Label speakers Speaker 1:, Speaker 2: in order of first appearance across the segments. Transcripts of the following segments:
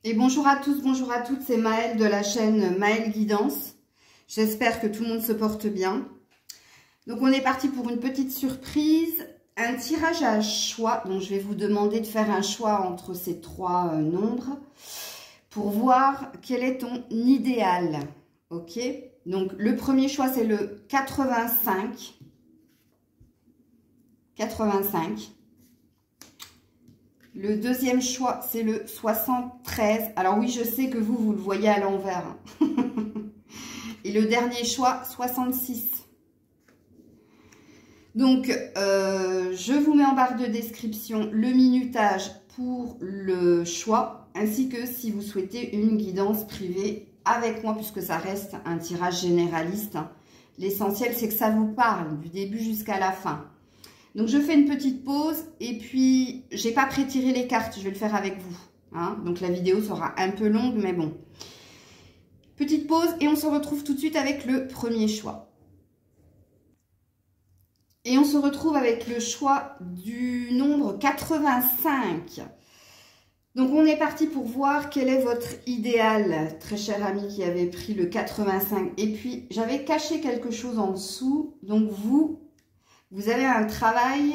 Speaker 1: Et bonjour à tous, bonjour à toutes, c'est Maëlle de la chaîne Maëlle Guidance. J'espère que tout le monde se porte bien. Donc on est parti pour une petite surprise, un tirage à choix. Donc je vais vous demander de faire un choix entre ces trois nombres pour voir quel est ton idéal. Ok, donc le premier choix c'est le 85. 85. Le deuxième choix, c'est le 73. Alors oui, je sais que vous le voyez à l'envers. Et le dernier choix, 66. Donc, je vous mets en barre de description le minutage pour le choix, ainsi que si vous souhaitez une guidance privée avec moi, puisque ça reste un tirage généraliste. L'essentiel, c'est que ça vous parle du début jusqu'à la fin. Donc, je fais une petite pause et puis, j'ai pas pré-tiré les cartes, je vais le faire avec vous. Hein. Donc, la vidéo sera un peu longue, mais bon. Petite pause et on se retrouve tout de suite avec le premier choix. Et on se retrouve avec le choix du nombre 85. Donc, on est parti pour voir quel est votre idéal, très cher ami qui avait pris le 85. Et puis, j'avais caché quelque chose en dessous. Donc, vous avez un travail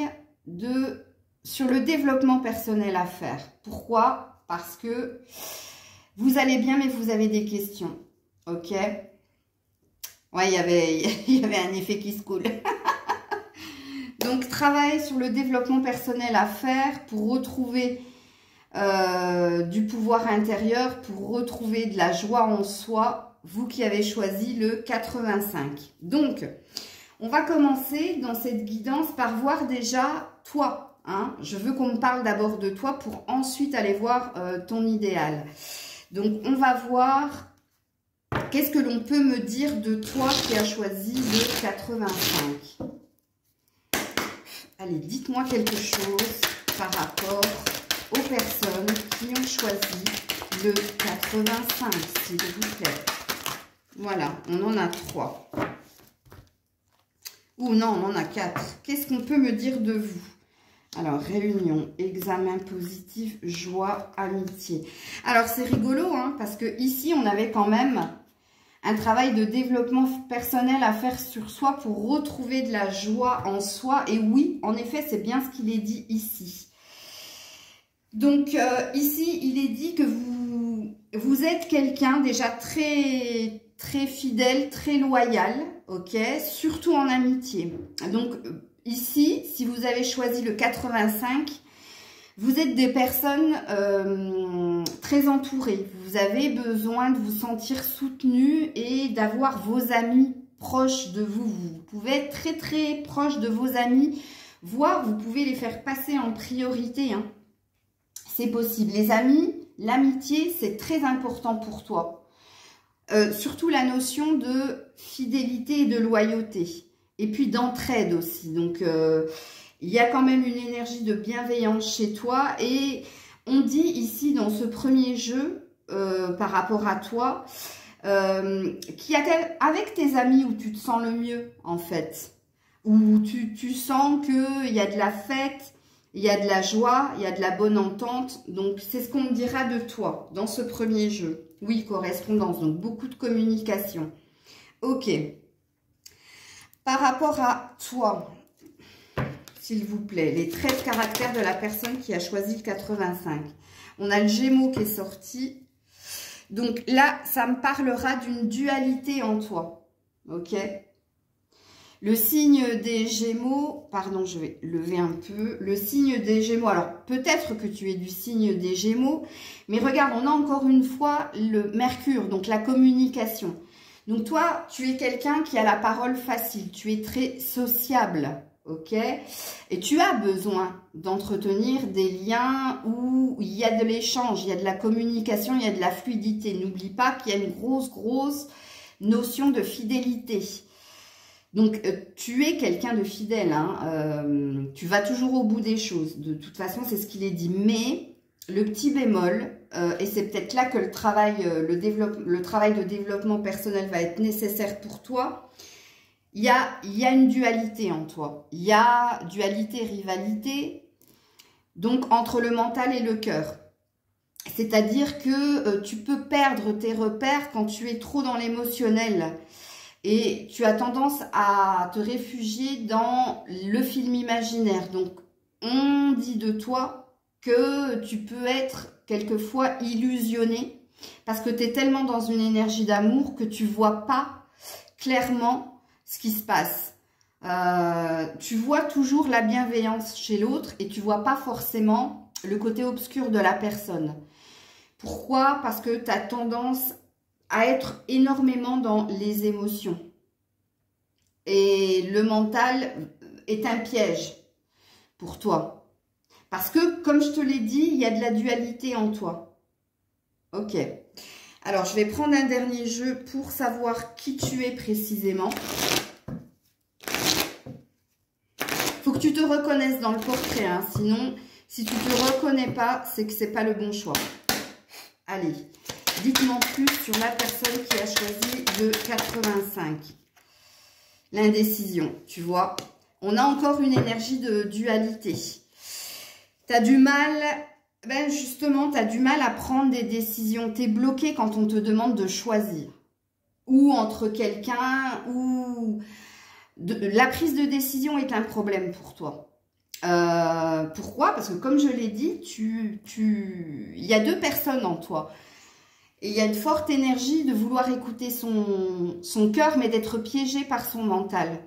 Speaker 1: sur le développement personnel à faire. Pourquoi? Parce que vous allez bien, mais vous avez des questions. Ok? Ouais, il y avait un effet qui se coule. Donc, travail sur le développement personnel à faire pour retrouver du pouvoir intérieur, pour retrouver de la joie en soi, vous qui avez choisi le 85. Donc, on va commencer dans cette guidance par voir déjà toi. Hein. Je veux qu'on me parle d'abord de toi pour ensuite aller voir ton idéal. Donc, on va voir qu'est-ce que l'on peut me dire de toi qui as choisi le 85. Allez, dites-moi quelque chose par rapport aux personnes qui ont choisi le 85, s'il vous plaît. Voilà, on en a 3. Ou non, on en a 4. Qu'est-ce qu'on peut me dire de vous? Alors, réunion, examen positif, joie, amitié. Alors, c'est rigolo, hein, parce que ici, on avait quand même un travail de développement personnel à faire sur soi pour retrouver de la joie en soi. Et oui, en effet, c'est bien ce qu'il est dit ici. Donc, ici, il est dit que vous êtes quelqu'un déjà très fidèle, très loyal, ok, surtout en amitié. Donc, ici, si vous avez choisi le 85, vous êtes des personnes très entourées. Vous avez besoin de vous sentir soutenu et d'avoir vos amis proches de vous. Vous pouvez être très proche de vos amis, voire vous pouvez les faire passer en priorité. Hein. C'est possible. Les amis, l'amitié, c'est très important pour toi. Surtout la notion de fidélité et de loyauté. Et puis d'entraide aussi. Donc, il y a quand même une énergie de bienveillance chez toi. Et on dit ici dans ce premier jeu, par rapport à toi, qu'il y a avec tes amis où tu te sens le mieux, en fait. Où tu sens qu'il y a de la fête, il y a de la joie, il y a de la bonne entente. Donc, c'est ce qu'on me dira de toi dans ce premier jeu. Oui, correspondance, donc beaucoup de communication. Ok. Par rapport à toi, s'il vous plaît, les traits de caractère de la personne qui a choisi le 85. On a le Gémeaux qui est sorti. Donc là, ça me parlera d'une dualité en toi. Ok? Le signe des Gémeaux, pardon, je vais lever un peu. Le signe des Gémeaux, alors peut-être que tu es du signe des Gémeaux, mais regarde, on a encore une fois le Mercure, donc la communication. Donc toi, tu es quelqu'un qui a la parole facile, tu es très sociable, ok? Et tu as besoin d'entretenir des liens où il y a de l'échange, il y a de la communication, il y a de la fluidité. N'oublie pas qu'il y a une grosse notion de fidélité. Donc, tu es quelqu'un de fidèle, hein, tu vas toujours au bout des choses. De toute façon, c'est ce qu'il est dit. Mais, le petit bémol, et c'est peut-être là que le travail de développement personnel va être nécessaire pour toi, il y a une dualité en toi. Il y a dualité, rivalité, donc entre le mental et le cœur. C'est-à-dire que tu peux perdre tes repères quand tu es trop dans l'émotionnel. Et tu as tendance à te réfugier dans le film imaginaire. Donc, on dit de toi que tu peux être quelquefois illusionné parce que tu es tellement dans une énergie d'amour que tu vois pas clairement ce qui se passe. Tu vois toujours la bienveillance chez l'autre et tu vois pas forcément le côté obscur de la personne. Pourquoi? Parce que tu as tendance à être énormément dans les émotions. Et le mental est un piège pour toi. Parce que, comme je te l'ai dit, il y a de la dualité en toi. Ok. Alors, je vais prendre un dernier jeu pour savoir qui tu es précisément. Faut que tu te reconnaisses dans le portrait, hein. Sinon, si tu ne te reconnais pas, c'est que c'est pas le bon choix. Allez, dites-moi plus sur la personne qui a choisi le 85. L'indécision, tu vois. On a encore une énergie de dualité. Tu as du mal, ben justement, tu as du mal à prendre des décisions. Tu es bloqué quand on te demande de choisir. Ou entre quelqu'un, ou... La prise de décision est un problème pour toi. Pourquoi? Parce que comme je l'ai dit, il y a deux personnes en toi. Et il y a une forte énergie de vouloir écouter son cœur, mais d'être piégé par son mental.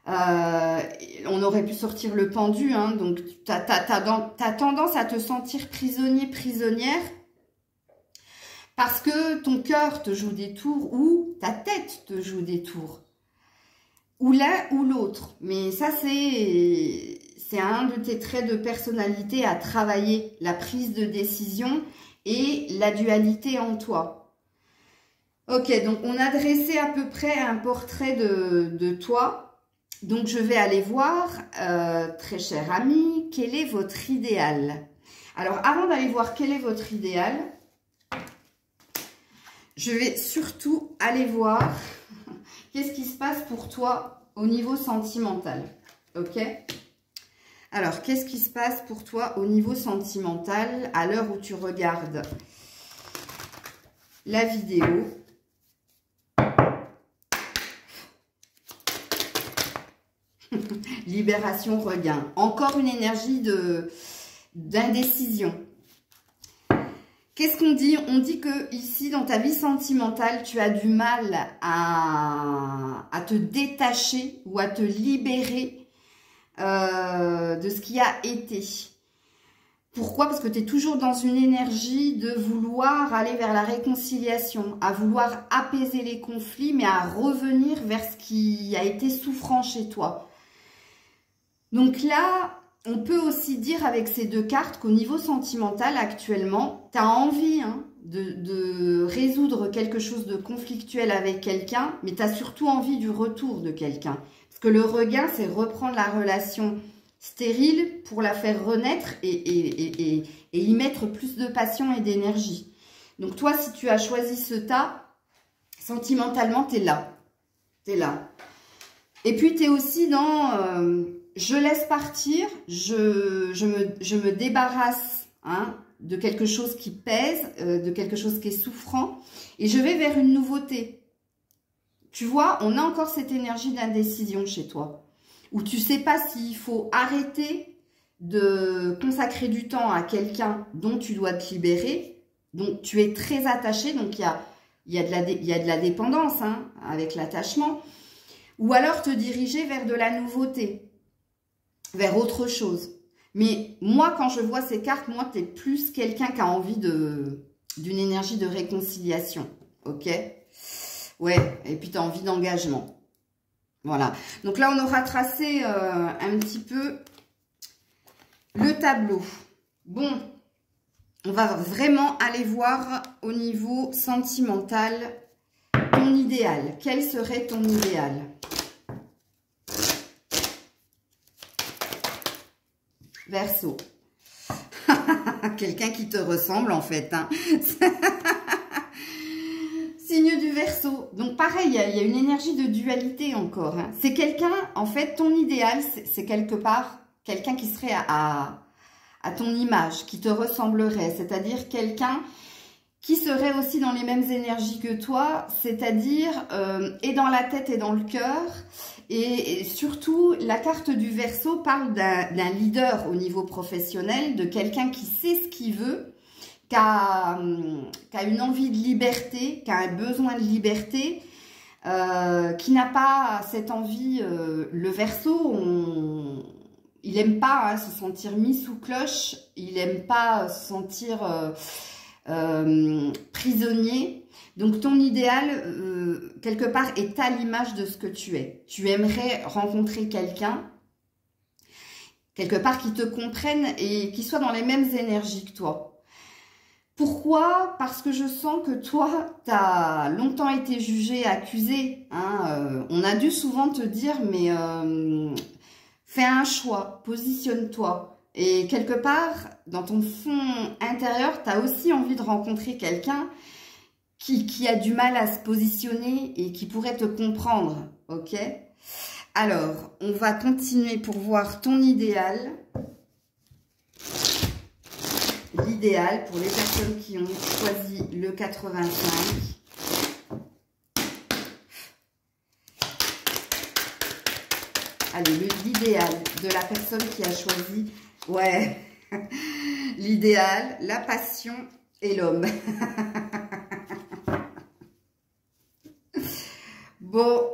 Speaker 1: On aurait pu sortir le pendu, hein, donc tu as tendance à te sentir prisonnier, prisonnière, parce que ton cœur te joue des tours ou ta tête te joue des tours. Ou l'un ou l'autre. Mais ça, c'est un de tes traits de personnalité à travailler, la prise de décision et la dualité en toi. Ok, donc on a dressé à peu près un portrait de toi. Donc je vais aller voir, très cher ami, quel est votre idéal? Alors avant d'aller voir quel est votre idéal, je vais surtout aller voir qu'est-ce qui se passe pour toi au niveau sentimental. Ok? Alors, qu'est-ce qui se passe pour toi au niveau sentimental à l'heure où tu regardes la vidéo? Libération, regain. Encore une énergie d'indécision. Qu'est-ce qu'on dit? On dit que ici, dans ta vie sentimentale, tu as du mal à te détacher ou à te libérer de ce qui a été. Pourquoi? Parce que tu es toujours dans une énergie de vouloir aller vers la réconciliation, à vouloir apaiser les conflits, mais à revenir vers ce qui a été souffrant chez toi. Donc là, on peut aussi dire avec ces deux cartes qu'au niveau sentimental, actuellement, tu as envie de résoudre quelque chose de conflictuel avec quelqu'un, mais tu as surtout envie du retour de quelqu'un. Parce que le regain, c'est reprendre la relation stérile pour la faire renaître et y mettre plus de passion et d'énergie. Donc toi, si tu as choisi ce tas, sentimentalement, tu es là. Tu es là. Et puis, tu es aussi dans... je laisse partir, je me débarrasse de quelque chose qui pèse, de quelque chose qui est souffrant, et je vais vers une nouveauté. Tu vois, on a encore cette énergie d'indécision chez toi, où tu ne sais pas s'il faut arrêter de consacrer du temps à quelqu'un dont tu dois te libérer, donc tu es très attaché, donc il y a de la dépendance avec l'attachement, ou alors te diriger vers de la nouveauté, vers autre chose. Mais moi, quand je vois ces cartes, moi, tu es plus quelqu'un qui a envie d'une énergie de réconciliation. Ok? Ouais, et puis tu as envie d'engagement. Voilà. Donc là, on aura tracé un petit peu le tableau. Bon, on va vraiment aller voir au niveau sentimental ton idéal. Quel serait ton idéal ? Verseau. Quelqu'un qui te ressemble en fait. Signe du Verseau. Donc pareil, il y a une énergie de dualité encore. C'est quelqu'un, en fait, ton idéal, c'est quelque part quelqu'un qui serait à à ton image, qui te ressemblerait, c'est-à-dire quelqu'un qui serait aussi dans les mêmes énergies que toi, c'est-à-dire et dans la tête et dans le cœur. Et surtout, la carte du Verseau parle d'un leader au niveau professionnel, de quelqu'un qui sait ce qu'il veut, qui a une envie de liberté, qui a un besoin de liberté, qui n'a pas cette envie. Le Verseau, il n'aime pas se sentir mis sous cloche, il n'aime pas se sentir prisonnier. Donc ton idéal, quelque part, est à l'image de ce que tu es. Tu aimerais rencontrer quelqu'un, quelque part, qui te comprenne et qui soit dans les mêmes énergies que toi. Pourquoi? Parce que je sens que toi, tu as longtemps été jugé, accusé. Hein, on a dû souvent te dire, mais fais un choix, positionne-toi. Et quelque part, dans ton fond intérieur, tu as aussi envie de rencontrer quelqu'un qui a du mal à se positionner et qui pourrait te comprendre, ok? Alors, on va continuer pour voir ton idéal. L'idéal pour les personnes qui ont choisi le 85. Allez, l'idéal de la personne qui a choisi, ouais, l'idéal, la passion et l'homme. Bon,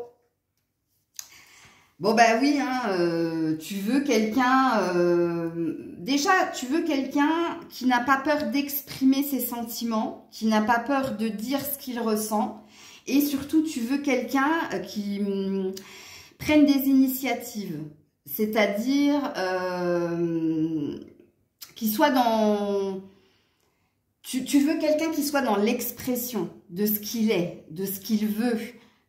Speaker 1: bah oui, hein, tu veux quelqu'un, déjà, tu veux quelqu'un qui n'a pas peur d'exprimer ses sentiments, qui n'a pas peur de dire ce qu'il ressent, et surtout, tu veux quelqu'un qui prenne des initiatives, c'est-à-dire qui soit dans... Tu veux quelqu'un qui soit dans l'expression de ce qu'il est, de ce qu'il veut.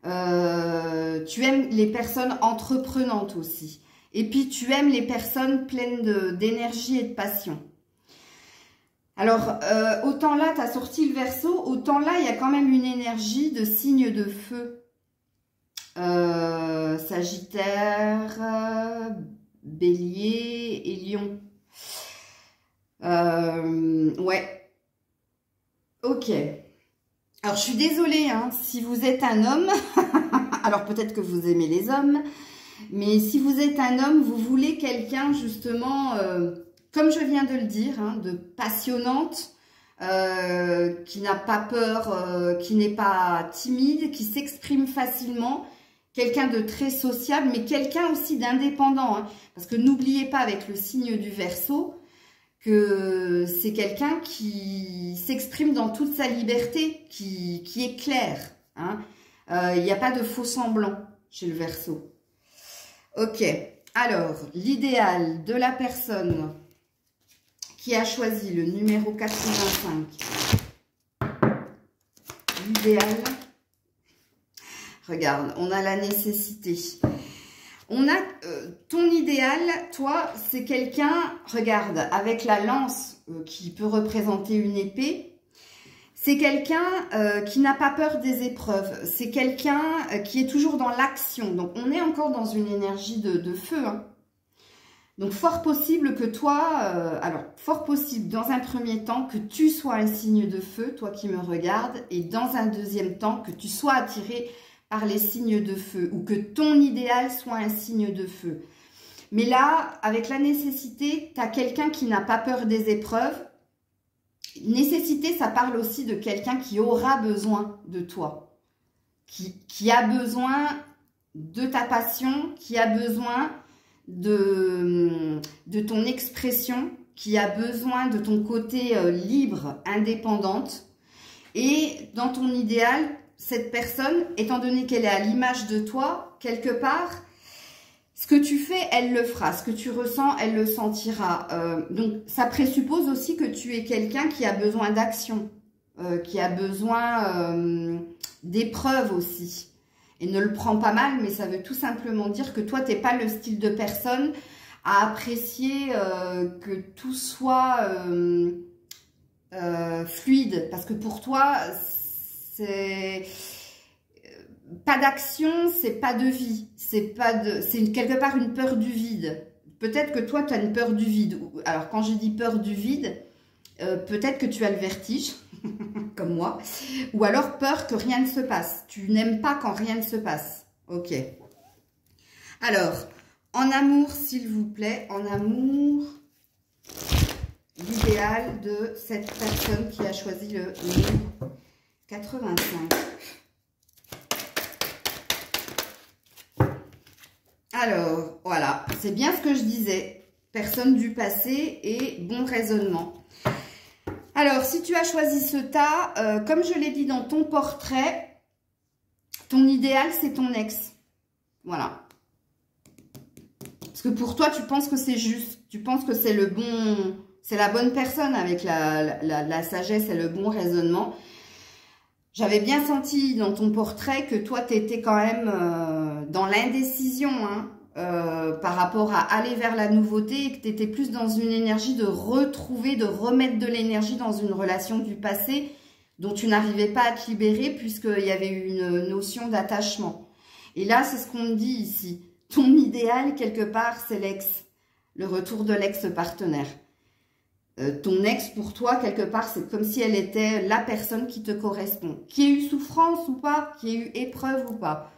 Speaker 1: Tu aimes les personnes entreprenantes aussi. Et puis, tu aimes les personnes pleines d'énergie et de passion. Alors, autant là, tu as sorti le Verseau, autant là, il y a quand même une énergie de signe de feu. Sagittaire, Bélier et Lion. Ouais. Ok. Alors, je suis désolée, hein, si vous êtes un homme, alors peut-être que vous aimez les hommes, mais si vous êtes un homme, vous voulez quelqu'un justement, comme je viens de le dire, hein, de passionnante, qui n'a pas peur, qui n'est pas timide, qui s'exprime facilement, quelqu'un de très sociable, mais quelqu'un aussi d'indépendant, hein, parce que n'oubliez pas avec le signe du Verseau, que c'est quelqu'un qui s'exprime dans toute sa liberté, qui est clair. Hein. Il n'y a pas de faux semblant chez le Verseau. Ok, alors, l'idéal de la personne qui a choisi le numéro 85. L'idéal, regarde, on a la nécessité. On a ton idéal, toi, c'est quelqu'un, regarde, avec la lance qui peut représenter une épée, c'est quelqu'un qui n'a pas peur des épreuves, c'est quelqu'un qui est toujours dans l'action. Donc, on est encore dans une énergie de feu. Hein. Donc, fort possible que toi, alors, fort possible dans un premier temps que tu sois un signe de feu, toi qui me regardes, et dans un deuxième temps que tu sois attiré par les signes de feu, ou que ton idéal soit un signe de feu. Mais là, avec la nécessité, tu as quelqu'un qui n'a pas peur des épreuves. Nécessité, ça parle aussi de quelqu'un qui aura besoin de toi, qui a besoin de ta passion, qui a besoin de ton expression, qui a besoin de ton côté libre, indépendante. Et dans ton idéal, cette personne, étant donné qu'elle est à l'image de toi, quelque part, ce que tu fais, elle le fera. Ce que tu ressens, elle le sentira. Donc, ça présuppose aussi que tu es quelqu'un qui a besoin d'action, qui a besoin d'épreuves aussi. Et ne le prends pas mal, mais ça veut tout simplement dire que toi, tu n'es pas le style de personne à apprécier que tout soit fluide. Parce que pour toi, c'est pas d'action, c'est pas de vie, c'est quelque part une peur du vide. peut-être que toi, tu as une peur du vide. Alors, quand je dis peur du vide, peut-être que tu as le vertige, comme moi, ou alors peur que rien ne se passe. Tu n'aimes pas quand rien ne se passe. Ok. Alors, en amour, s'il vous plaît, en amour, l'idéal de cette personne qui a choisi le numéro 85. Alors, voilà, c'est bien ce que je disais. Personne du passé et bon raisonnement. Alors, si tu as choisi ce tas, comme je l'ai dit dans ton portrait, ton idéal, c'est ton ex. Voilà. Parce que pour toi, tu penses que c'est juste. Tu penses que c'est le bon... C'est la bonne personne avec la sagesse et le bon raisonnement. J'avais bien senti dans ton portrait que toi, tu étais quand même dans l'indécision par rapport à aller vers la nouveauté et que tu étais plus dans une énergie de retrouver, de remettre de l'énergie dans une relation du passé dont tu n'arrivais pas à te libérer puisqu'il y avait une notion d'attachement. Et là, c'est ce qu'on me dit ici. Ton idéal, quelque part, c'est l'ex, le retour de l'ex-partenaire. Ton ex, pour toi, quelque part, c'est comme si elle était la personne qui te correspond. Qui ait eu souffrance ou pas, qui ait eu épreuve ou pas.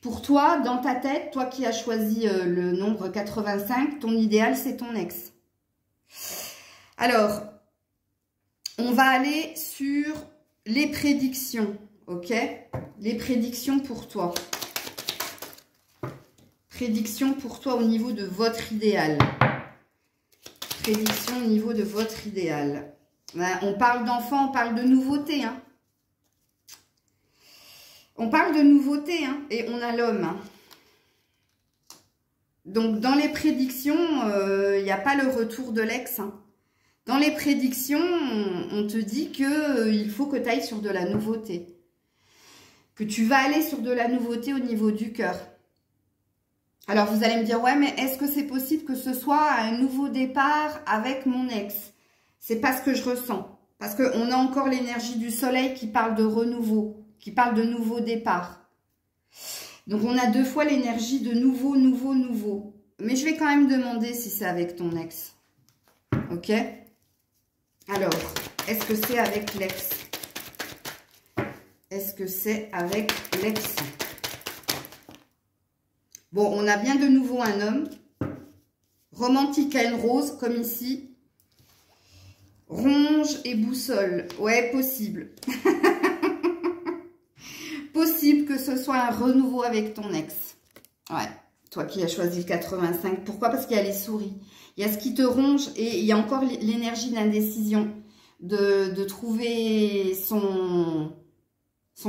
Speaker 1: Pour toi, dans ta tête, toi qui as choisi le nombre 85, ton idéal, c'est ton ex. Alors, on va aller sur les prédictions, ok? Les prédictions pour toi. Prédictions pour toi au niveau de votre idéal. Prédiction au niveau de votre idéal. On parle d'enfants, on parle de nouveauté. Hein. On parle de nouveauté hein, et on a l'homme. Hein. Donc, dans les prédictions, il n'y a pas le retour de l'ex. Hein. Dans les prédictions, on te dit qu'il faut que tu ailles sur de la nouveauté. Que tu vas aller sur de la nouveauté au niveau du cœur. Alors, vous allez me dire, ouais, mais est-ce que c'est possible que ce soit un nouveau départ avec mon ex? C'est pas ce que je ressens. Parce qu'on a encore l'énergie du soleil qui parle de renouveau, qui parle de nouveau départ. Donc, on a deux fois l'énergie de nouveau, nouveau, nouveau. Mais je vais quand même demander si c'est avec ton ex. Ok? Alors, est-ce que c'est avec l'ex? Est-ce que c'est avec l'ex? Bon, on a bien de nouveau un homme. Romantique à une rose, comme ici. Ronge et boussole. Ouais, possible. Possible que ce soit un renouveau avec ton ex. Ouais, toi qui as choisi le 85. Pourquoi? Parce qu'il y a les souris. Il y a ce qui te ronge et il y a encore l'énergie d'indécision. De trouver son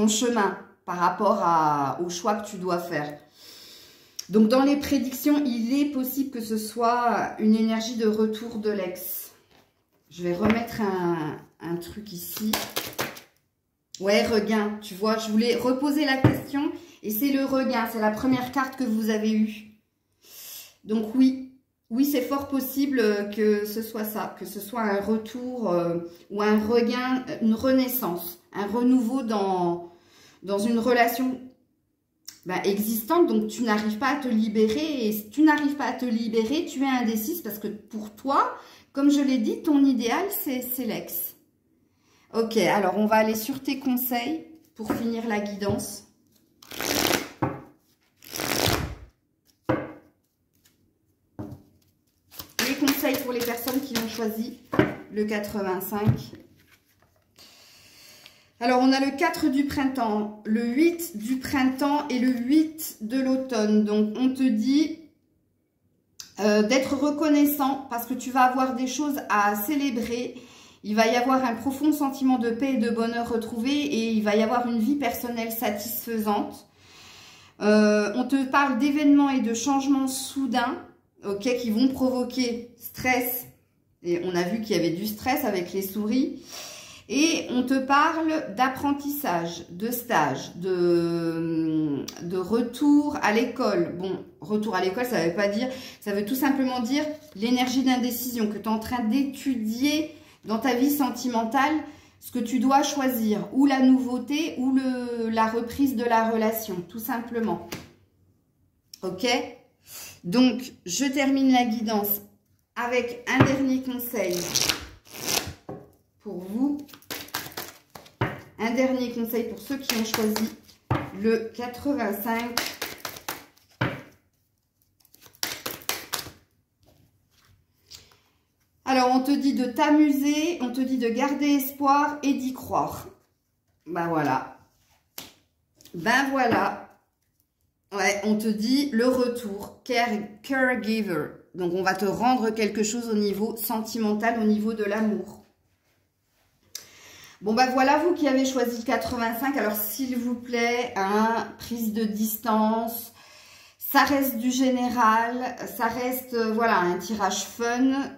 Speaker 1: chemin par rapport au choix que tu dois faire. Donc, dans les prédictions, il est possible que ce soit une énergie de retour de l'ex. Je vais remettre un truc ici. Ouais, regain. Tu vois, je voulais reposer la question et c'est le regain. C'est la première carte que vous avez eue. Donc, oui. Oui, c'est fort possible que ce soit ça. Que ce soit un retour ou un regain, une renaissance. Un renouveau dans une relation existante, donc tu n'arrives pas à te libérer, et si tu n'arrives pas à te libérer, tu es indécise, parce que pour toi, comme je l'ai dit, ton idéal, c'est l'ex. Ok, alors on va aller sur tes conseils pour finir la guidance. Les conseils pour les personnes qui ont choisi le 85. Alors, on a le 4 du printemps, le 8 du printemps et le 8 de l'automne. Donc, on te dit d'être reconnaissant parce que tu vas avoir des choses à célébrer. Il va y avoir un profond sentiment de paix et de bonheur retrouvé et il va y avoir une vie personnelle satisfaisante. On te parle d'événements et de changements soudains, ok, qui vont provoquer stress. Et on a vu qu'il y avait du stress avec les souris. Et on te parle d'apprentissage, de stage, de retour à l'école. Bon, retour à l'école, ça veut pas dire, ça veut tout simplement dire l'énergie d'indécision, que tu es en train d'étudier dans ta vie sentimentale ce que tu dois choisir, ou la nouveauté, ou la reprise de la relation, tout simplement. Ok? Donc, je termine la guidance avec un dernier conseil pour vous. Un dernier conseil pour ceux qui ont choisi le 85. Alors, on te dit de t'amuser, on te dit de garder espoir et d'y croire. Ben voilà. Ben voilà. Ouais, on te dit le retour, caregiver. Donc, on va te rendre quelque chose au niveau sentimental, au niveau de l'amour. Bon, ben voilà, vous qui avez choisi le 85. Alors, s'il vous plaît, hein, prise de distance. Ça reste du général. Ça reste, voilà, un tirage fun.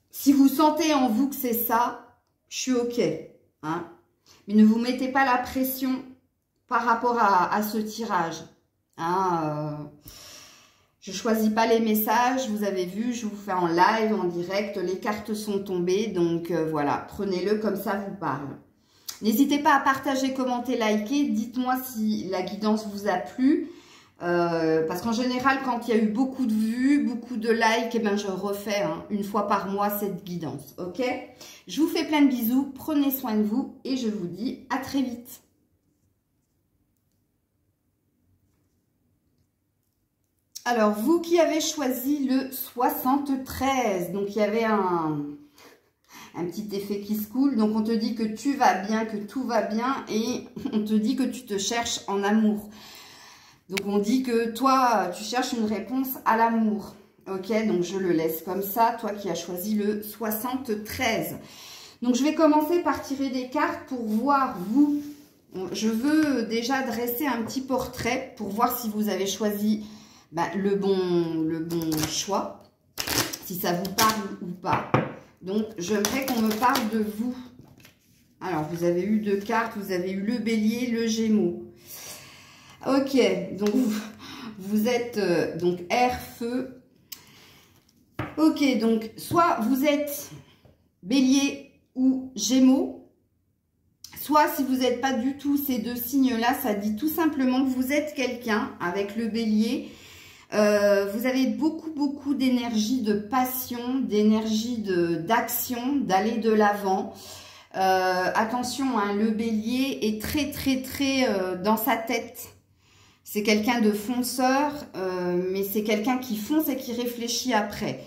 Speaker 1: Si vous sentez en vous que c'est ça, je suis OK. Hein. Mais ne vous mettez pas la pression par rapport à ce tirage. Hein, je ne choisis pas les messages, vous avez vu, je vous fais en live, en direct, les cartes sont tombées, donc voilà, prenez-le comme ça vous parle. N'hésitez pas à partager, commenter, liker, dites-moi si la guidance vous a plu, parce qu'en général, quand il y a eu beaucoup de vues, beaucoup de likes, eh ben, je refais une fois par mois cette guidance, ok? Je vous fais plein de bisous, prenez soin de vous et je vous dis à très vite. Alors, vous qui avez choisi le 73, donc il y avait un petit effet qui se coule. Donc, on te dit que tu vas bien, que tout va bien et on te dit que tu te cherches en amour. Donc, on dit que toi, tu cherches une réponse à l'amour. Ok, donc je le laisse comme ça, toi qui as choisi le 73. Donc, je vais commencer par tirer des cartes pour voir vous. Je veux déjà dresser un petit portrait pour voir si vous avez choisi... le bon choix, si ça vous parle ou pas. Donc, j'aimerais qu'on me parle de vous. Alors, vous avez eu 2 cartes, vous avez eu le bélier, le gémeaux. Ok, donc vous êtes donc air, feu. Ok, donc soit vous êtes bélier ou gémeaux, soit si vous n'êtes pas du tout ces 2 signes-là, ça dit tout simplement que vous êtes quelqu'un avec le bélier. Vous avez beaucoup d'énergie, de passion, d'énergie d'action, d'aller de l'avant. Attention, hein, le bélier est très dans sa tête. C'est quelqu'un de fonceur, mais c'est quelqu'un qui fonce et qui réfléchit après.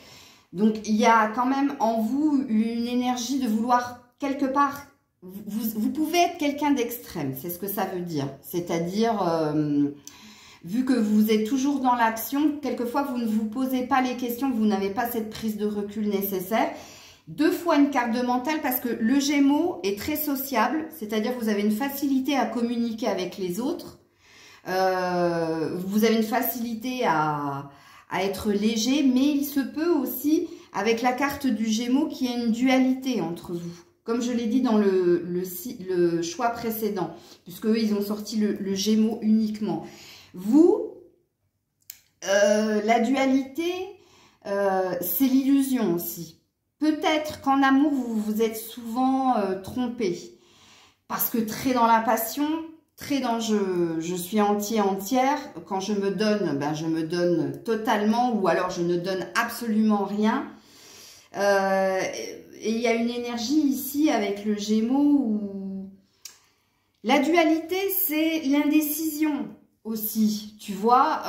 Speaker 1: Donc, il y a quand même en vous une énergie de vouloir quelque part... Vous pouvez être quelqu'un d'extrême, c'est ce que ça veut dire. C'est-à-dire... vu que vous êtes toujours dans l'action, quelquefois vous ne vous posez pas les questions, vous n'avez pas cette prise de recul nécessaire. 2 fois une carte de mental parce que le Gémeaux est très sociable, c'est-à-dire vous avez une facilité à communiquer avec les autres. Vous avez une facilité à être léger, mais il se peut aussi avec la carte du Gémeaux qu'il y ait une dualité entre vous. Comme je l'ai dit dans le choix précédent, puisque eux, ils ont sorti le Gémeaux uniquement. Vous, la dualité, c'est l'illusion aussi. Peut-être qu'en amour, vous vous êtes souvent trompé. Parce que très dans la passion, très dans je suis entière. Quand je me donne, je me donne totalement ou alors je ne donne absolument rien. Et il y a une énergie ici avec le Gémeaux où la dualité, c'est l'indécision. Aussi, tu vois,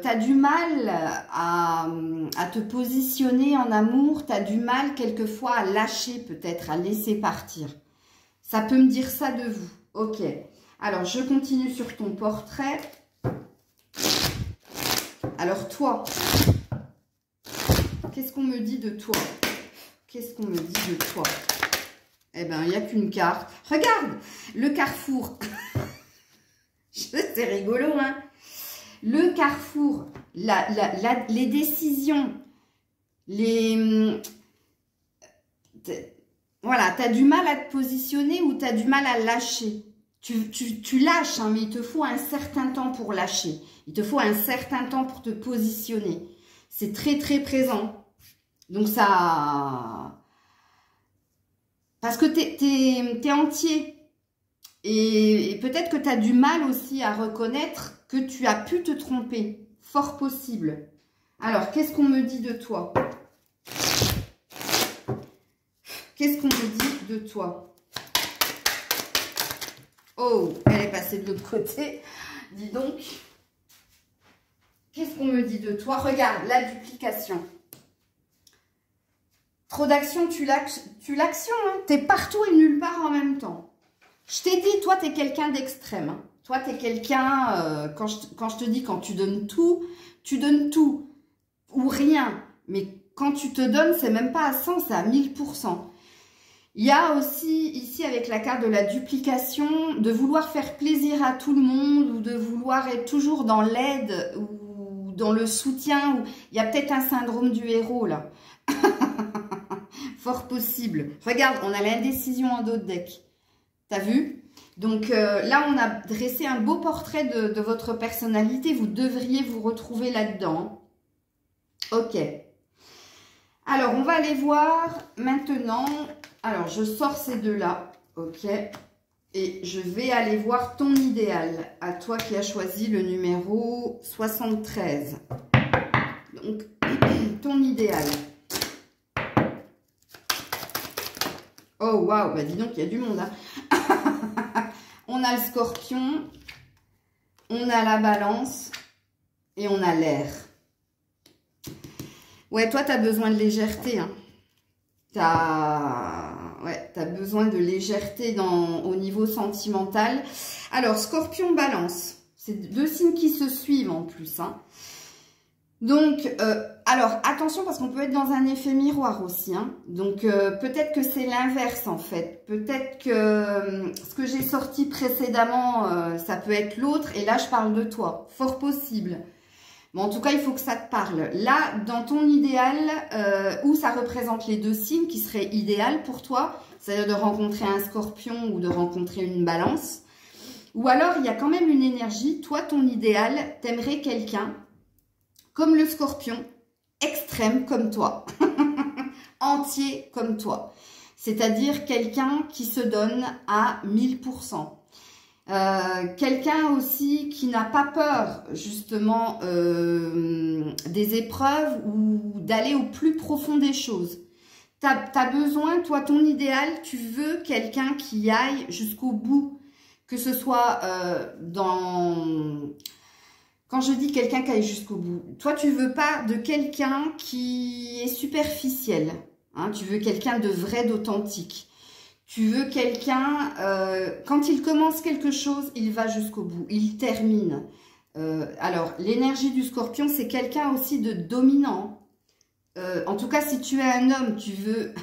Speaker 1: tu as du mal à te positionner en amour, tu as du mal quelquefois à lâcher peut-être, à laisser partir. Ça peut me dire ça de vous. Ok, alors je continue sur ton portrait. Alors toi, qu'est-ce qu'on me dit de toi? Qu'est-ce qu'on me dit de toi? Eh bien, il n'y a qu'une carte. Regarde, le carrefour. C'est rigolo, hein? Le carrefour, les décisions, voilà, tu as du mal à te positionner ou tu as du mal à lâcher. Tu lâches, hein, mais il te faut un certain temps pour lâcher. Il te faut un certain temps pour te positionner. C'est très présent. Donc ça... Parce que tu es entier. Et peut-être que tu as du mal aussi à reconnaître que tu as pu te tromper. Fort possible. Alors, qu'est-ce qu'on me dit de toi? Qu'est-ce qu'on me dit de toi? Oh, elle est passée de l'autre côté. Dis donc. Qu'est-ce qu'on me dit de toi? Regarde, la duplication. Trop d'action, tu l'actions. Hein. Tu es partout et nulle part en même temps. Je t'ai dit, toi, tu es quelqu'un d'extrême. Hein. Toi, tu es quelqu'un, quand je te dis, quand tu donnes tout ou rien. Mais quand tu te donnes, c'est même pas à 100, c'est à 1000%. Il y a aussi, ici, avec la carte de la duplication, de vouloir faire plaisir à tout le monde ou de vouloir être toujours dans l'aide ou dans le soutien. Il y a peut-être un syndrome du héros, là. Fort possible. Regarde, on a l'indécision en dos de deck. T'as vu? Donc là, on a dressé un beau portrait de votre personnalité. Vous devriez vous retrouver là-dedans. Ok. Alors, on va aller voir maintenant. Alors, je sors ces deux-là. Ok. Et je vais aller voir ton idéal. À toi qui as choisi le numéro 73. Donc, ton idéal. Oh, waouh, bah dis donc, il y a du monde. Hein. On a le scorpion, on a la balance et on a l'air. Ouais, toi, tu as besoin de légèreté. Hein. T'as besoin de légèreté au niveau sentimental. Alors, scorpion, balance. C'est deux signes qui se suivent en plus. Hein. Donc, alors, attention parce qu'on peut être dans un effet miroir aussi. Hein. Donc, peut-être que c'est l'inverse en fait. Peut-être que ce que j'ai sorti précédemment, ça peut être l'autre. Et là, je parle de toi. Fort possible. Mais en tout cas, il faut que ça te parle. Là, dans ton idéal, où ça représente les deux signes qui seraient idéal pour toi, c'est-à-dire de rencontrer un scorpion ou de rencontrer une balance. Ou alors, il y a quand même une énergie. Toi, ton idéal, t'aimerais quelqu'un comme le scorpion, extrême comme toi, entier comme toi. C'est-à-dire quelqu'un qui se donne à 1000%. Quelqu'un aussi qui n'a pas peur justement des épreuves ou d'aller au plus profond des choses. Tu as besoin, toi, ton idéal, tu veux quelqu'un qui aille jusqu'au bout, que ce soit Quand je dis quelqu'un qui aille jusqu'au bout, toi, tu veux pas de quelqu'un qui est superficiel. Hein, tu veux quelqu'un de vrai, d'authentique. Tu veux quelqu'un, quand il commence quelque chose, il va jusqu'au bout, il termine. Alors, l'énergie du scorpion, c'est quelqu'un aussi de dominant. En tout cas, si tu es un homme, tu veux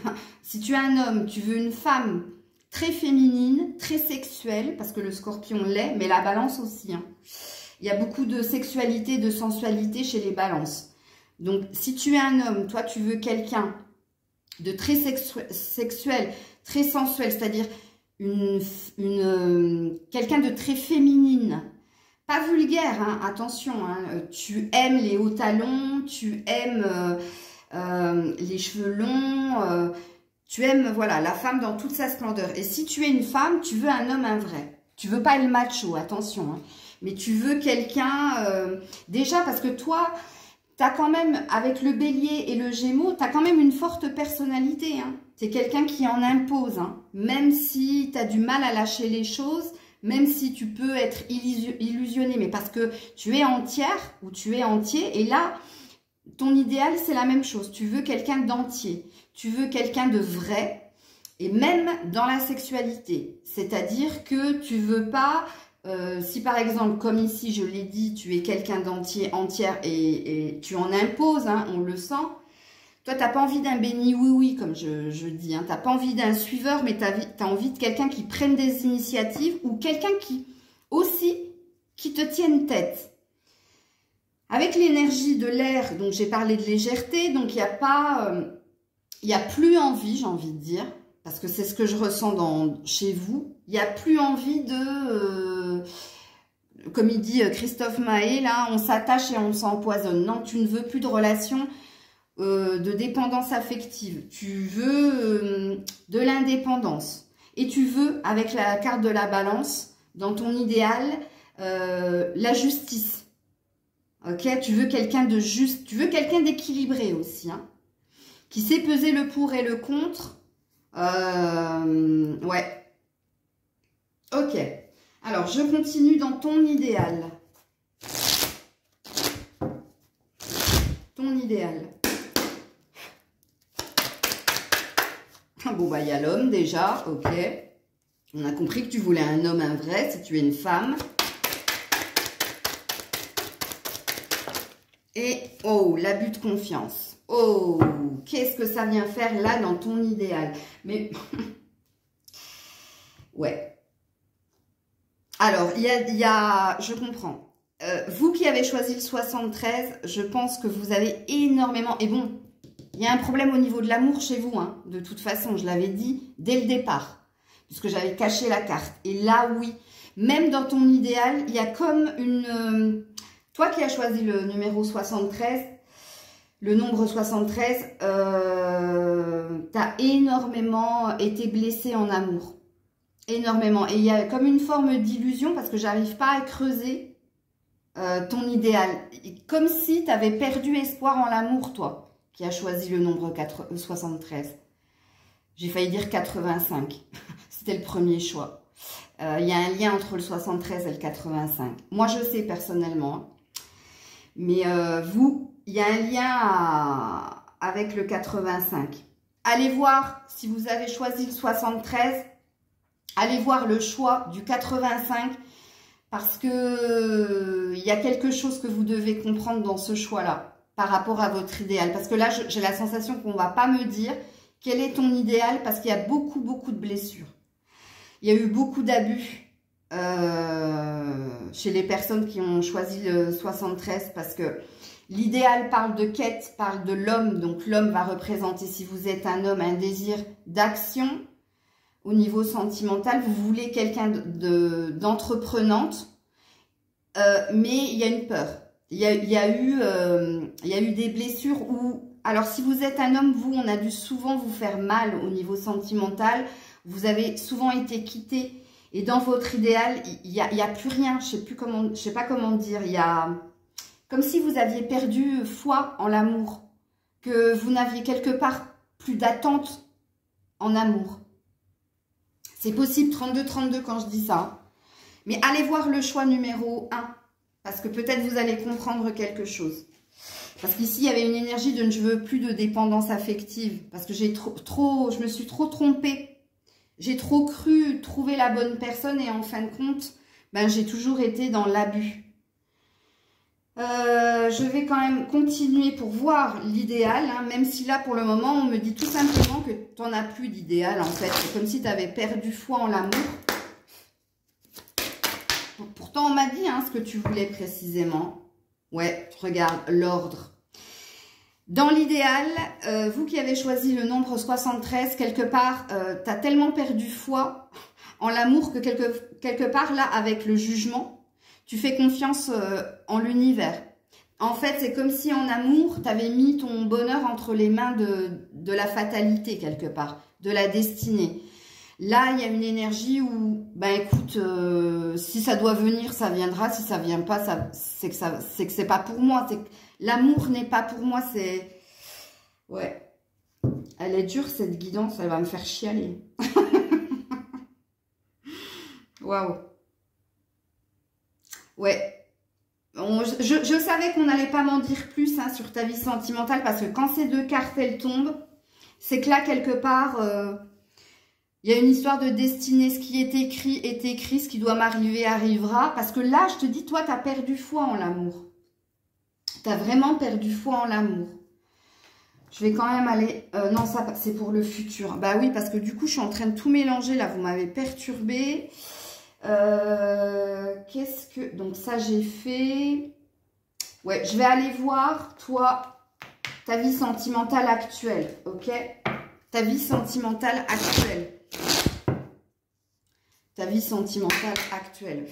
Speaker 1: une femme très féminine, très sexuelle, parce que le scorpion l'est, mais la balance aussi. Hein. Il y a beaucoup de sexualité, de sensualité chez les balances. Donc, si tu es un homme, toi, tu veux quelqu'un de très sexuel, très sensuel, c'est-à-dire quelqu'un de très féminine. Pas vulgaire, hein, attention. Hein, tu aimes les hauts talons, tu aimes les cheveux longs, tu aimes voilà, la femme dans toute sa splendeur. Et si tu es une femme, tu veux un homme, un vrai. Tu veux pas le macho, attention. Hein. Mais tu veux quelqu'un, déjà parce que toi, tu as quand même, avec le bélier et le gémeaux, tu as quand même une forte personnalité. Hein. Tu es quelqu'un qui en impose, hein. Même si tu as du mal à lâcher les choses, même si tu peux être illusionné, mais parce que tu es entière ou tu es entier. Et là, ton idéal, c'est la même chose. Tu veux quelqu'un d'entier, tu veux quelqu'un de vrai, et même dans la sexualité. C'est-à-dire que tu veux pas... si par exemple, comme ici, je l'ai dit, tu es quelqu'un d'entier, entière et tu en imposes, hein, on le sent. Toi, tu n'as pas envie d'un béni oui-oui, comme je dis. Hein. Tu n'as pas envie d'un suiveur, mais tu as envie de quelqu'un qui prenne des initiatives ou quelqu'un qui te tienne tête. Avec l'énergie de l'air, donc j'ai parlé de légèreté, donc il n'y a plus envie, j'ai envie de dire, parce que c'est ce que je ressens chez vous. Il n'y a plus envie de, comme il dit Christophe Mahé, là, on s'attache et on s'empoisonne. Non, tu ne veux plus de relation de dépendance affective. Tu veux de l'indépendance. Et tu veux, avec la carte de la balance, dans ton idéal, la justice. Ok? Tu veux quelqu'un de juste, tu veux quelqu'un d'équilibré aussi, hein, qui sait peser le pour et le contre. Ouais. Ok. Alors, je continue dans ton idéal. Ton idéal. Bon, bah, il y a l'homme déjà, ok. On a compris que tu voulais un homme, un vrai, si tu es une femme. Et, oh, l'abus de confiance. Oh, qu'est-ce que ça vient faire là dans ton idéal? Mais, ouais. Alors, il y a, je comprends. Vous qui avez choisi le 73, je pense que vous avez énormément... Et bon, il y a un problème au niveau de l'amour chez vous, hein. De toute façon, je l'avais dit dès le départ, puisque j'avais caché la carte. Et là, oui, même dans ton idéal, il y a comme une... toi qui as choisi le numéro 73, le nombre 73, tu as énormément été blessé en amour. Énormément. Et il y a comme une forme d'illusion, parce que j'arrive pas à creuser ton idéal. Comme si tu avais perdu espoir en l'amour, toi, qui as choisi le nombre 73. J'ai failli dire 85. C'était le premier choix. Il y a un lien entre le 73 et le 85. Moi, je sais personnellement. Hein. Mais vous, il y a un lien avec le 85. Allez voir, si vous avez choisi le 73, allez voir le choix du 85. Parce que il y a quelque chose que vous devez comprendre dans ce choix-là, par rapport à votre idéal. Parce que là, j'ai la sensation qu'on ne va pas me dire quel est ton idéal, parce qu'il y a beaucoup, beaucoup de blessures. Il y a eu beaucoup d'abus chez les personnes qui ont choisi le 73, parce que l'idéal parle de quête, parle de l'homme. Donc l'homme va représenter, si vous êtes un homme, un désir d'action. Au niveau sentimental, vous voulez quelqu'un d'entreprenante, mais il y a une peur. Il y a eu des blessures où... Alors, si vous êtes un homme, vous, on a dû souvent vous faire mal au niveau sentimental. Vous avez souvent été quitté. Et dans votre idéal, il y a plus rien. Je sais pas comment dire. Il y a... Comme si vous aviez perdu foi en l'amour. Que vous n'aviez quelque part plus d'attente en amour. C'est possible, 32-32 quand je dis ça. Mais allez voir le choix numéro 1. Parce que peut-être vous allez comprendre quelque chose. Parce qu'ici, il y avait une énergie de « je veux plus de dépendance affective ». Parce que je me suis trop trompée. J'ai trop cru trouver la bonne personne et en fin de compte, ben, j'ai toujours été dans l'abus. Je vais quand même continuer pour voir l'idéal, hein, même si là, pour le moment, on me dit tout simplement que tu n'en as plus d'idéal, en fait. C'est comme si tu avais perdu foi en l'amour. Pourtant, on m'a dit hein, ce que tu voulais précisément. Ouais, regarde, l'ordre. Dans l'idéal, vous qui avez choisi le nombre 73, quelque part, tu as tellement perdu foi en l'amour que quelque part, là, avec le jugement, tu fais confiance en l'univers. En fait, c'est comme si en amour, tu avais mis ton bonheur entre les mains de la fatalité, quelque part, de la destinée. Là, il y a une énergie où, ben écoute, si ça doit venir, ça viendra. Si ça vient pas, c'est que c'est pas pour moi. L'amour n'est pas pour moi. C'est... Ouais. Elle est dure, cette guidance. Elle va me faire chialer. Waouh. Ouais. Je savais qu'on n'allait pas m'en dire plus hein, sur ta vie sentimentale, parce que quand ces deux cartes, elles tombent, c'est que là, quelque part, il y a une histoire de destinée. Ce qui est écrit, ce qui doit m'arriver arrivera. Parce que là, je te dis, toi, tu as perdu foi en l'amour. Tu as vraiment perdu foi en l'amour. Je vais quand même aller... non, ça, c'est pour le futur. Bah oui, parce que du coup, je suis en train de tout mélanger. Là, vous m'avez perturbée. Qu'est-ce que... Donc ça, j'ai fait... Ouais, je vais aller voir, toi, ta vie sentimentale actuelle, ok? Ta vie sentimentale actuelle. Ta vie sentimentale actuelle.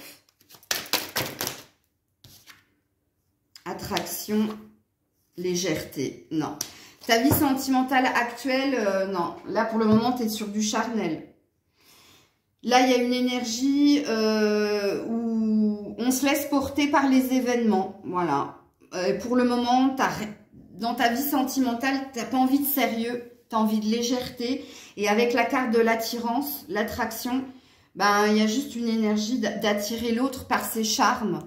Speaker 1: Attraction, légèreté, non. Ta vie sentimentale actuelle, non. Là, pour le moment, tu es sur du charnel. Là, il y a une énergie où on se laisse porter par les événements. Voilà. Pour le moment, dans ta vie sentimentale, tu n'as pas envie de sérieux, tu as envie de légèreté. Et avec la carte de l'attirance, l'attraction, ben, il y a juste une énergie d'attirer l'autre par ses charmes.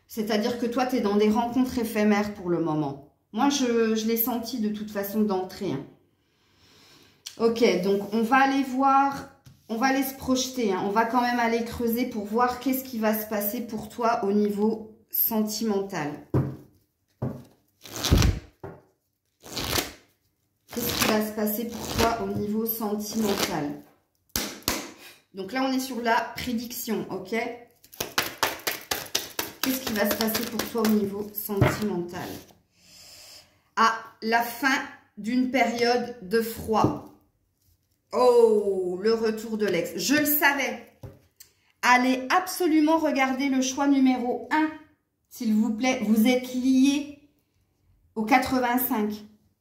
Speaker 1: C'est-à-dire que toi, tu es dans des rencontres éphémères pour le moment. Moi, je l'ai senti de toute façon d'entrée. Hein. Ok, donc on va aller voir... On va aller se projeter, hein. On va quand même aller creuser pour voir qu'est-ce qui va se passer pour toi au niveau sentimental. Qu'est-ce qui va se passer pour toi au niveau sentimental? Donc là, on est sur la prédiction, ok? Qu'est-ce qui va se passer pour toi au niveau sentimental? Ah, la fin d'une période de froid. Oh, le retour de l'ex. Je le savais. Allez absolument regarder le choix numéro 1, s'il vous plaît. Vous êtes lié au 85.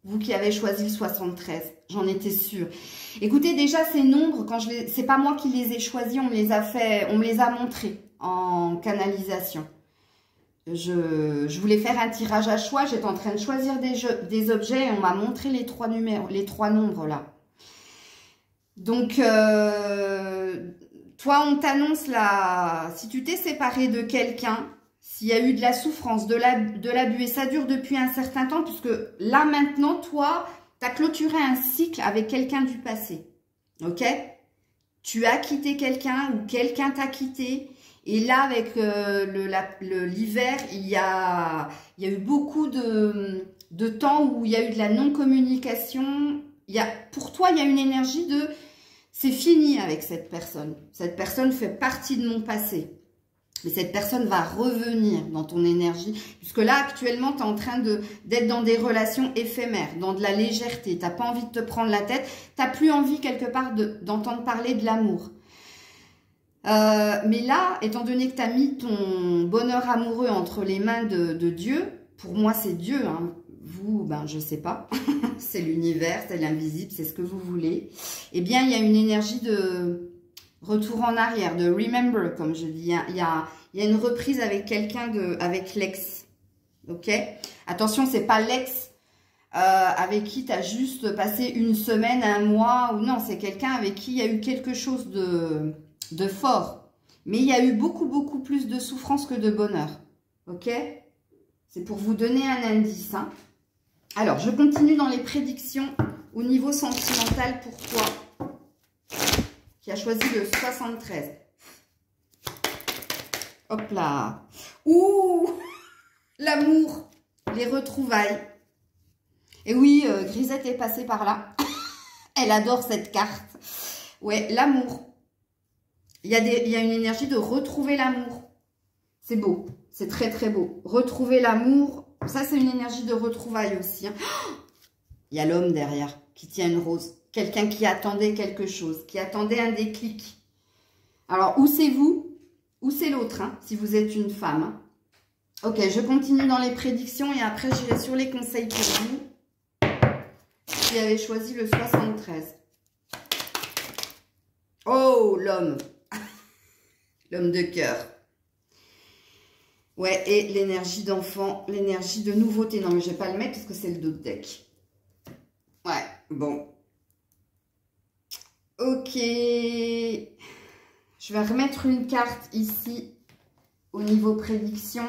Speaker 1: Vous qui avez choisi le 73. J'en étais sûre. Écoutez, déjà, ces nombres, c'est pas moi qui les ai choisis, on me les a montrés en canalisation. Je voulais faire un tirage à choix. J'étais en train de choisir des objets et on m'a montré les trois nombres là. Donc, toi, on t'annonce là, si tu t'es séparé de quelqu'un, s'il y a eu de la souffrance, de l'abus, et ça dure depuis un certain temps, puisque là, maintenant, toi, tu as clôturé un cycle avec quelqu'un du passé, ok? Tu as quitté quelqu'un ou quelqu'un t'a quitté, et là, avec l'hiver, il y a eu beaucoup de temps où il y a eu de la non-communication. Pour toi, il y a une énergie de c'est fini avec cette personne. Cette personne fait partie de mon passé. Mais cette personne va revenir dans ton énergie. Puisque là, actuellement, tu es en train d'être dans des relations éphémères, dans de la légèreté. Tu n'as pas envie de te prendre la tête. Tu n'as plus envie, quelque part, d'entendre parler de l'amour. Mais là, étant donné que tu as mis ton bonheur amoureux entre les mains de Dieu, pour moi, c'est Dieu, hein. Vous, ben, je sais pas, c'est l'univers, c'est l'invisible, c'est ce que vous voulez. Eh bien, il y a une énergie de retour en arrière, de remember, comme je dis. Il y a une reprise avec quelqu'un, avec l'ex, ok? Attention, c'est pas l'ex avec qui tu as juste passé une semaine, un mois, ou non, c'est quelqu'un avec qui il y a eu quelque chose de fort. Mais il y a eu beaucoup, beaucoup plus de souffrance que de bonheur, ok? C'est pour vous donner un indice, hein. Alors, je continue dans les prédictions au niveau sentimental pour toi, qui a choisi le 73. Hop là. Ouh, l'amour, les retrouvailles. Et oui, Grisette est passée par là. Elle adore cette carte. Ouais, l'amour. Il y a une énergie de retrouver l'amour. C'est beau, c'est très très beau. Retrouver l'amour. Ça, c'est une énergie de retrouvailles aussi. Hein. Il y a l'homme derrière qui tient une rose. Quelqu'un qui attendait quelque chose, qui attendait un déclic. Alors, ou c'est vous, ou c'est l'autre, hein, si vous êtes une femme. Hein. Ok, je continue dans les prédictions et après, j'irai sur les conseils pour vous qui avez choisi le 73. Oh, l'homme. L'homme de cœur. Ouais, et l'énergie d'enfant, l'énergie de nouveauté. Non, mais je vais pas le mettre parce que c'est le dos de deck. Ouais, bon. Ok. Je vais remettre une carte ici au niveau prédiction.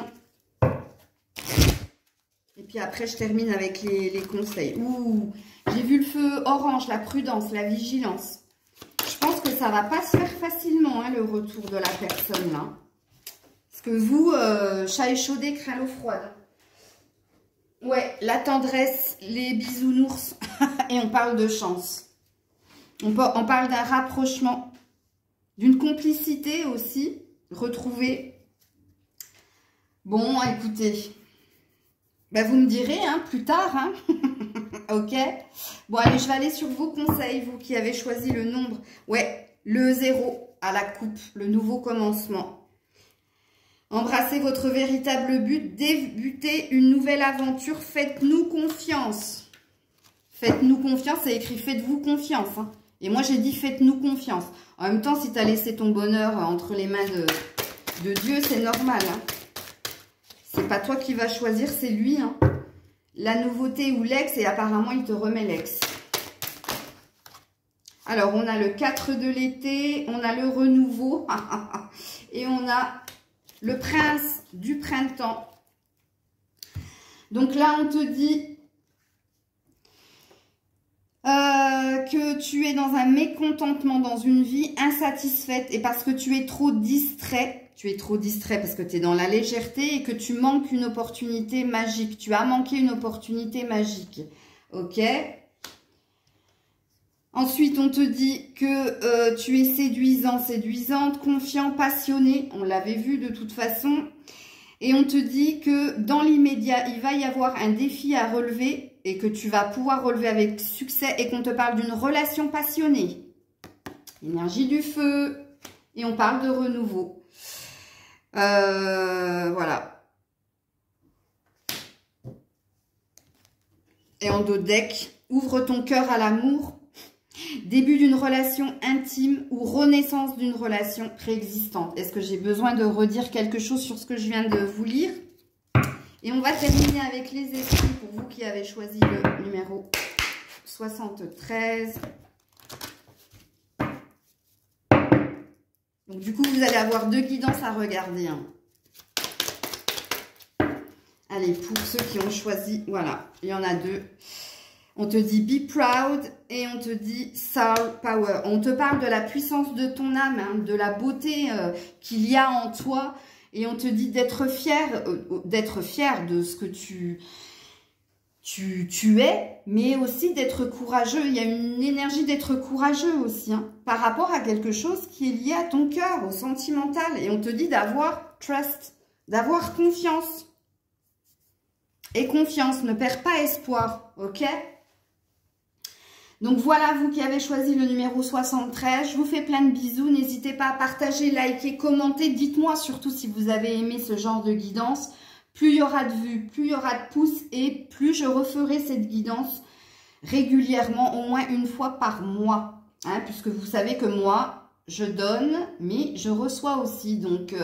Speaker 1: Et puis après, je termine avec les conseils. Ouh, j'ai vu le feu orange, la prudence, la vigilance. Je pense que ça va pas se faire facilement, hein, le retour de la personne là. Parce que vous, chat échaudé, craint l'eau froide. Ouais, la tendresse, les bisounours. Et on parle de chance. On parle d'un rapprochement, d'une complicité aussi, retrouvée. Bon, écoutez, ben vous me direz, hein, plus tard, hein. Ok. Bon, allez, je vais aller sur vos conseils, vous qui avez choisi le nombre. Ouais, le 0 à la coupe, le nouveau commencement. Embrassez votre véritable but, débutez une nouvelle aventure, faites-nous confiance. Faites-nous confiance, c'est écrit faites-vous confiance. Hein. Et moi, j'ai dit, faites-nous confiance. En même temps, si tu as laissé ton bonheur entre les mains de Dieu, c'est normal. Hein. C'est pas toi qui vas choisir, c'est lui. Hein. La nouveauté ou l'ex, et apparemment, il te remet l'ex. Alors, on a le 4 de l'été, on a le renouveau. Et on a le prince du printemps. Donc là, on te dit que tu es dans un mécontentement, dans une vie insatisfaite. Et parce que tu es trop distrait parce que tu es dans la légèreté et que tu manques une opportunité magique. Tu as manqué une opportunité magique. Ok ? Ensuite, on te dit que tu es séduisant, séduisante, confiant, passionné. On l'avait vu de toute façon. Et on te dit que dans l'immédiat, il va y avoir un défi à relever et que tu vas pouvoir relever avec succès et qu'on te parle d'une relation passionnée. Énergie du feu. Et on parle de renouveau. Voilà. Et en dos de deck, ouvre ton cœur à l'amour. Début d'une relation intime ou renaissance d'une relation préexistante. Est-ce que j'ai besoin de redire quelque chose sur ce que je viens de vous lire? Et on va terminer avec les esprits pour vous qui avez choisi le numéro 73. Donc du coup, vous allez avoir 2 guidances à regarder. Hein. Allez, pour ceux qui ont choisi, voilà, il y en a 2. On te dit be proud et on te dit soul power. On te parle de la puissance de ton âme, hein, de la beauté qu'il y a en toi. Et on te dit d'être fier de ce que tu es, mais aussi d'être courageux. Il y a une énergie d'être courageux aussi, hein, par rapport à quelque chose qui est lié à ton cœur, au sentimental. Et on te dit d'avoir trust, d'avoir confiance. Et confiance, ne perds pas espoir, ok ? Donc voilà, vous qui avez choisi le numéro 73, je vous fais plein de bisous. N'hésitez pas à partager, liker, commenter. Dites-moi surtout si vous avez aimé ce genre de guidance. Plus il y aura de vues, plus il y aura de pouces et plus je referai cette guidance régulièrement, au moins une fois par mois. Hein, puisque vous savez que moi, je donne, mais je reçois aussi. Donc,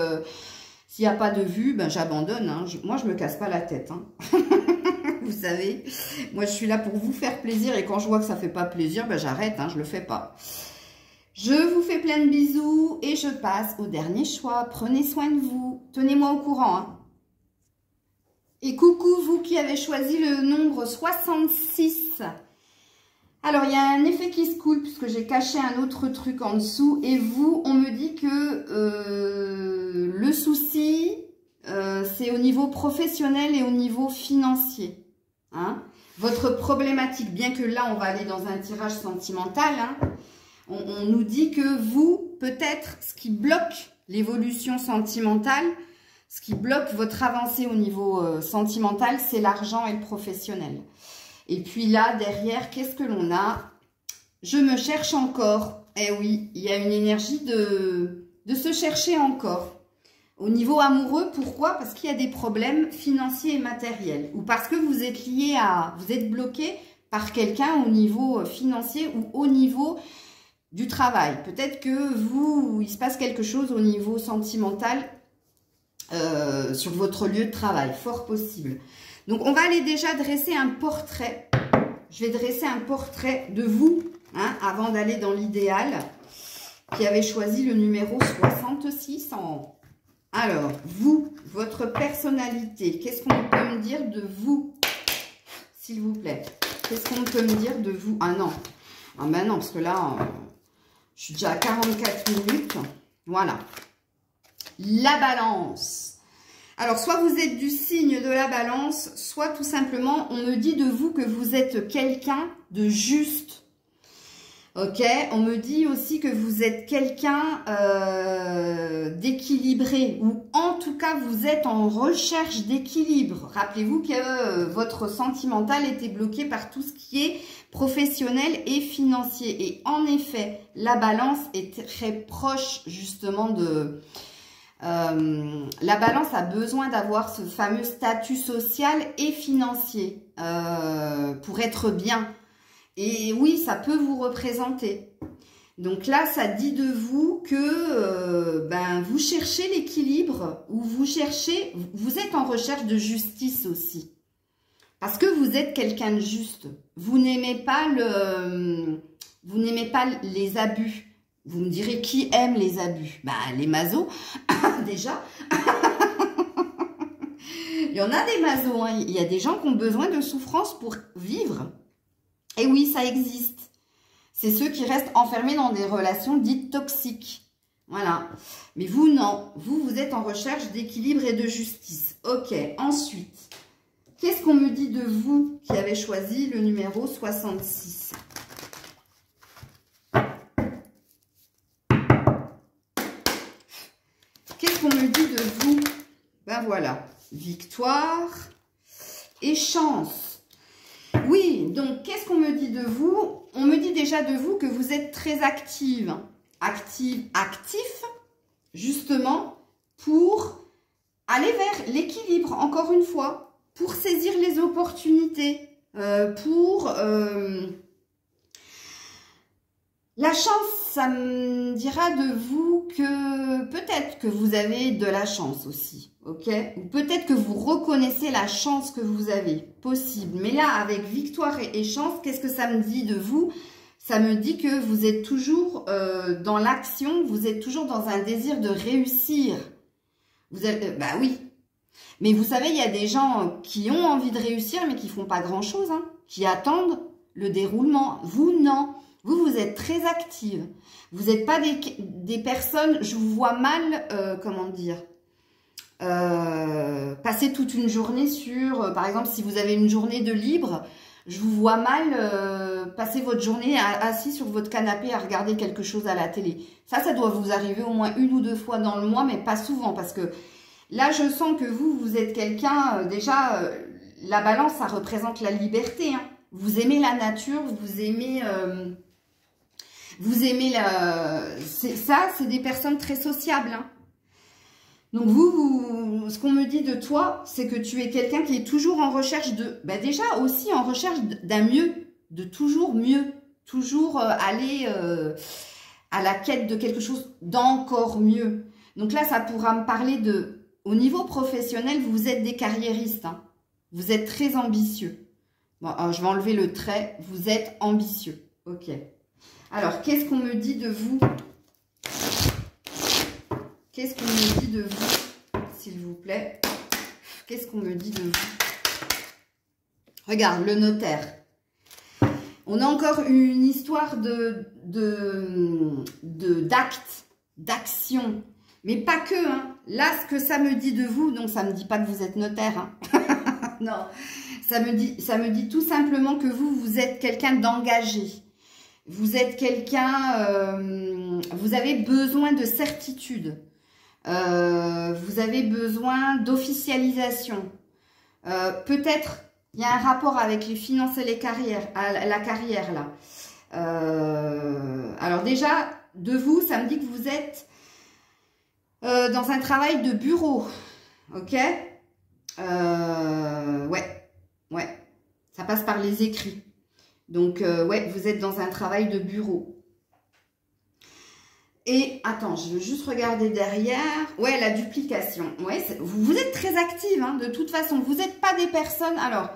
Speaker 1: s'il n'y a pas de vues, ben, j'abandonne. Hein. Moi, je ne me casse pas la tête. Hein. Vous savez, moi je suis là pour vous faire plaisir et quand je vois que ça ne fait pas plaisir, ben j'arrête, hein, je ne le fais pas. Je vous fais plein de bisous et je passe au dernier choix. Prenez soin de vous, tenez-moi au courant. Hein. Et coucou vous qui avez choisi le nombre 66. Alors il y a un effet qui se coule puisque j'ai caché un autre truc en dessous. Et vous, on me dit que le souci, c'est au niveau professionnel et au niveau financier. Hein, votre problématique, bien que là on va aller dans un tirage sentimental, hein, on nous dit que vous, peut-être, ce qui bloque l'évolution sentimentale, ce qui bloque votre avancée au niveau sentimental, c'est l'argent et le professionnel. Et puis là, derrière, qu'est-ce que l'on a? Je me cherche encore. Eh oui, il y a une énergie de se chercher encore. Au niveau amoureux, pourquoi? Parce qu'il y a des problèmes financiers et matériels. Ou parce que vous êtes lié à... Vous êtes bloqué par quelqu'un au niveau financier ou au niveau du travail. Peut-être que vous, il se passe quelque chose au niveau sentimental sur votre lieu de travail. Fort possible. Donc, on va aller déjà dresser un portrait. Je vais dresser un portrait de vous, hein, avant d'aller dans l'idéal, qui avait choisi le numéro 66 en... Alors, vous, votre personnalité, qu'est-ce qu'on peut me dire de vous, s'il vous plaît? Qu'est-ce qu'on peut me dire de vous? Ah non, ah ben non, parce que là, je suis déjà à 44 minutes. Voilà. La balance. Alors, soit vous êtes du signe de la balance, soit tout simplement, on me dit de vous que vous êtes quelqu'un de juste. Ok, on me dit aussi que vous êtes quelqu'un d'équilibré ou en tout cas vous êtes en recherche d'équilibre. Rappelez-vous que votre sentimental était bloqué par tout ce qui est professionnel et financier. Et en effet, la balance est très proche justement de... la balance a besoin d'avoir ce fameux statut social et financier pour être bien. Et oui, ça peut vous représenter. Donc là, ça dit de vous que vous cherchez l'équilibre ou vous êtes en recherche de justice aussi. Parce que vous êtes quelqu'un de juste. Vous n'aimez pas les abus. Vous me direz qui aime les abus? Les masos, déjà. Il y en a des masos, hein. Il y a des gens qui ont besoin de souffrance pour vivre. Et oui, ça existe. C'est ceux qui restent enfermés dans des relations dites toxiques. Voilà. Mais vous, non. Vous êtes en recherche d'équilibre et de justice. Ok. Ensuite, qu'est-ce qu'on me dit de vous qui avez choisi le numéro 66? Qu'est-ce qu'on me dit de vous? Voilà. Victoire et chance. Oui, donc, qu'est-ce qu'on me dit de vous? On me dit déjà de vous que vous êtes très active. Actif, justement, pour aller vers l'équilibre, encore une fois, pour saisir les opportunités, la chance, ça me dira de vous que peut-être que vous avez de la chance aussi, ok? Ou peut-être que vous reconnaissez la chance que vous avez, possible. Mais là, avec victoire et chance, qu'est-ce que ça me dit de vous? Ça me dit que vous êtes toujours dans l'action, vous êtes toujours dans un désir de réussir. Vous êtes, oui. Mais vous savez, il y a des gens qui ont envie de réussir, mais qui font pas grand-chose, hein, qui attendent le déroulement. Vous, non. Vous êtes très active. Vous n'êtes pas des personnes, je vous vois mal, comment dire, passer toute une journée sur, par exemple, si vous avez une journée de libre, je vous vois mal passer votre journée assis sur votre canapé à regarder quelque chose à la télé. Ça doit vous arriver au moins 1 ou 2 fois dans le mois, mais pas souvent, parce que là, je sens que vous êtes quelqu'un, déjà, la balance, ça représente la liberté, hein. Vous aimez la nature, vous aimez c'est des personnes très sociables, hein. Donc ce qu'on me dit de toi, c'est que tu es quelqu'un qui est toujours en recherche de, déjà aussi en recherche d'un mieux, de toujours mieux, toujours aller à la quête de quelque chose d'encore mieux. Donc là, ça pourra me parler de, au niveau professionnel, vous êtes des carriéristes, hein. Vous êtes très ambitieux. Bon, je vais enlever le trait, vous êtes ambitieux. Ok. Alors, qu'est-ce qu'on me dit de vous? Qu'est-ce qu'on me dit de vous, s'il vous plaît? Qu'est-ce qu'on me dit de vous? Regarde, le notaire. On a encore une histoire d'actes, d'action. Mais pas que, hein. Là, ce que ça me dit de vous, donc ça ne me dit pas que vous êtes notaire, hein. Non, ça me dit tout simplement que vous êtes quelqu'un d'engagé. Vous êtes quelqu'un, vous avez besoin de certitude. Vous avez besoin d'officialisation. Peut-être, il y a un rapport avec les finances et les carrières, la carrière, là. Alors déjà, de vous, ça me dit que vous êtes dans un travail de bureau. Ok? Ouais. Ça passe par les écrits. Donc, ouais, vous êtes dans un travail de bureau. Et, attends, je veux juste regarder derrière. Ouais, la duplication. Ouais, vous êtes très active, hein, de toute façon. Vous n'êtes pas des personnes... Alors,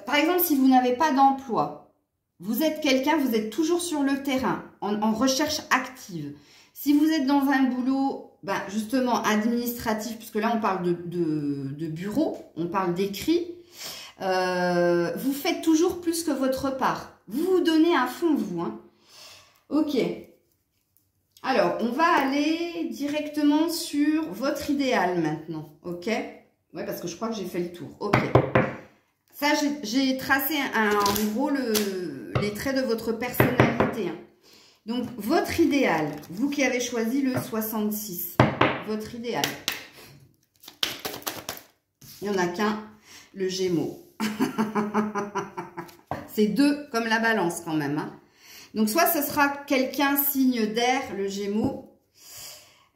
Speaker 1: par exemple, si vous n'avez pas d'emploi, vous êtes quelqu'un, vous êtes toujours sur le terrain, en recherche active. Si vous êtes dans un boulot, justement, administratif, puisque là, on parle de bureau, on parle d'écrit, vous faites toujours plus que votre part. Vous vous donnez à fond, vous, hein. Ok. Alors, on va aller directement sur votre idéal maintenant, ok? Ouais, parce que je crois que j'ai fait le tour, ok. Ça, j'ai tracé en gros les traits de votre personnalité, hein. Donc, votre idéal, vous qui avez choisi le 66, votre idéal. Il n'y en a qu'un, le Gémeaux. C'est 2 comme la balance quand même, hein. Donc, soit ce sera quelqu'un signe d'air, le Gémeaux.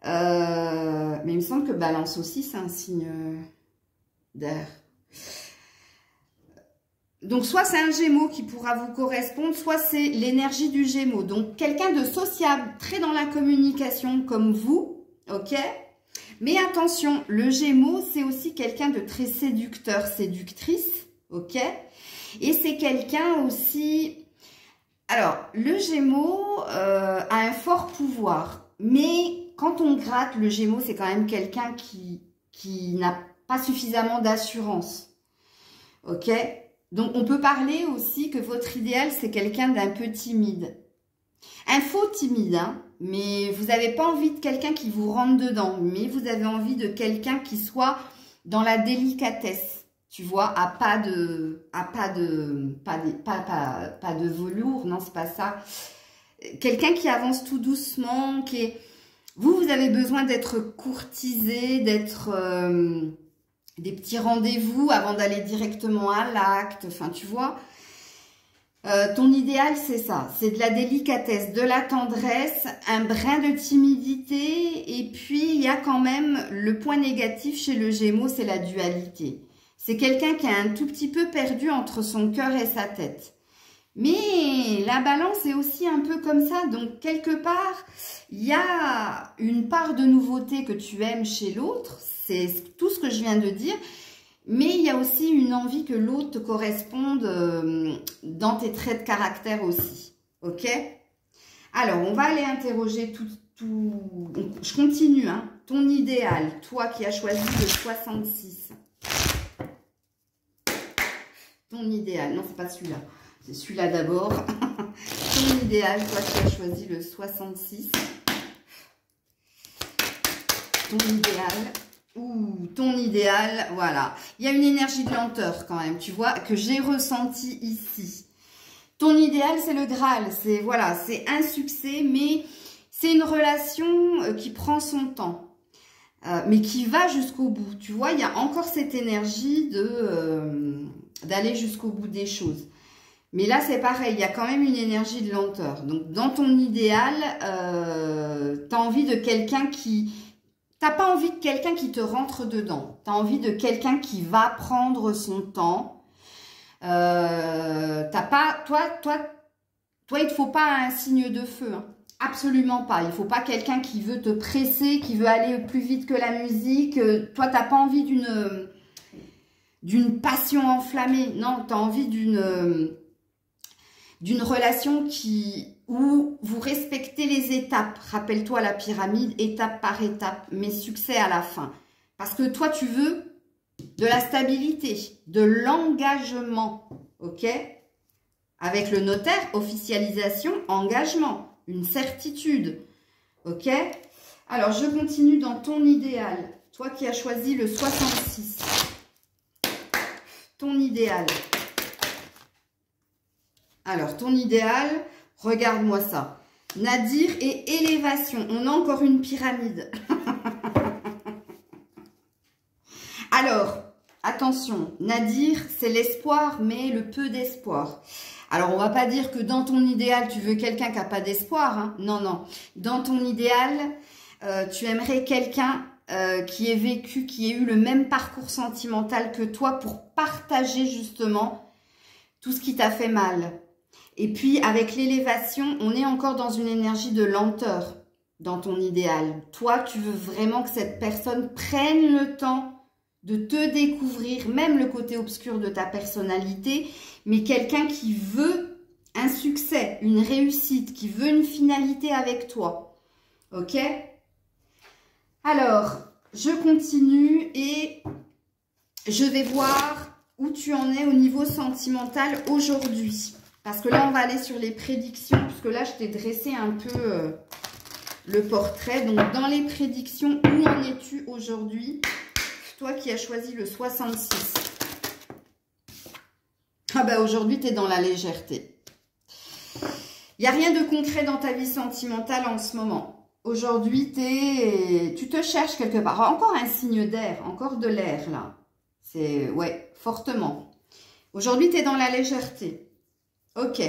Speaker 1: Mais il me semble que balance aussi, c'est un signe d'air. Donc, soit c'est un Gémeaux qui pourra vous correspondre, soit c'est l'énergie du Gémeaux. Donc, quelqu'un de sociable, très dans la communication comme vous, ok? Mais attention, le Gémeaux, c'est aussi quelqu'un de très séducteur, séductrice, ok? Et c'est quelqu'un aussi... Alors, le Gémeaux a un fort pouvoir, mais quand on gratte, le Gémeaux, c'est quand même quelqu'un qui n'a pas suffisamment d'assurance, ok? Donc, on peut parler aussi que votre idéal, c'est quelqu'un d'un peu timide. Un faux timide, hein, mais vous n'avez pas envie de quelqu'un qui vous rentre dedans, mais vous avez envie de quelqu'un qui soit dans la délicatesse, tu vois, pas de velours, non, c'est pas ça. Quelqu'un qui avance tout doucement, qui est... Vous avez besoin d'être courtisé, d'être... des petits rendez-vous avant d'aller directement à l'acte, enfin, tu vois. Ton idéal, c'est ça, c'est de la délicatesse, de la tendresse, un brin de timidité, et puis il y a quand même le point négatif chez le Gémeaux, c'est la dualité. C'est quelqu'un qui est un tout petit peu perdu entre son cœur et sa tête. Mais la balance est aussi un peu comme ça, donc quelque part, il y a une part de nouveauté que tu aimes chez l'autre, c'est tout ce que je viens de dire, mais il y a aussi une envie que l'autre te corresponde dans tes traits de caractère aussi, ok? Alors, on va aller interroger tout... Je continue, hein. Ton idéal, toi qui as choisi le 66. Ton idéal, non, c'est pas celui-là. C'est celui-là d'abord. Ton idéal, toi qui as choisi le 66. Ton idéal. Ouh, ton idéal, voilà. Il y a une énergie de lenteur quand même, tu vois, que j'ai ressenti ici. Ton idéal, c'est le Graal. C'est, voilà, c'est un succès, mais c'est une relation qui prend son temps. Mais qui va jusqu'au bout. Tu vois, il y a encore cette énergie d'aller jusqu'au bout des choses. Mais là, c'est pareil, il y a quand même une énergie de lenteur. Donc, dans ton idéal, tu as envie de quelqu'un qui... T'as pas envie de quelqu'un qui te rentre dedans. Tu as envie de quelqu'un qui va prendre son temps. T'as pas... Toi, il te faut pas un signe de feu. Hein. Absolument pas. Il faut pas quelqu'un qui veut te presser, qui veut aller plus vite que la musique. Toi, t'as pas envie d'une passion enflammée. Non, tu as envie d'une relation où vous respectez les étapes. Rappelle-toi la pyramide, étape par étape, mais succès à la fin. Parce que toi, tu veux de la stabilité, de l'engagement, ok? Avec le notaire, officialisation, engagement, une certitude, ok? Alors, je continue dans ton idéal. Toi qui as choisi le 66. Ton idéal. Alors, ton idéal, regarde-moi ça. Nadir et élévation. On a encore une pyramide. Alors, attention, Nadir, c'est l'espoir, mais le peu d'espoir. Alors, on va pas dire que dans ton idéal, tu veux quelqu'un qui n'a pas d'espoir. Hein. Non, non. Dans ton idéal, tu aimerais quelqu'un qui ait vécu, qui ait eu le même parcours sentimental que toi pour partager justement tout ce qui t'a fait mal. Et puis, avec l'élévation, on est encore dans une énergie de lenteur dans ton idéal. Toi, tu veux vraiment que cette personne prenne le temps de te découvrir, même le côté obscur de ta personnalité, mais quelqu'un qui veut un succès, une réussite, qui veut une finalité avec toi. Ok ? Alors, je continue et je vais voir où tu en es au niveau sentimental aujourd'hui. Parce que là, on va aller sur les prédictions, puisque là, je t'ai dressé un peu le portrait. Donc, dans les prédictions, où en es-tu aujourd'hui? Toi qui as choisi le 66. Ah ben, aujourd'hui, tu es dans la légèreté. Il n'y a rien de concret dans ta vie sentimentale en ce moment. Aujourd'hui, tu te cherches quelque part. Encore un signe d'air, encore de l'air, là. C'est, ouais, fortement. Aujourd'hui, tu es dans la légèreté. Ok.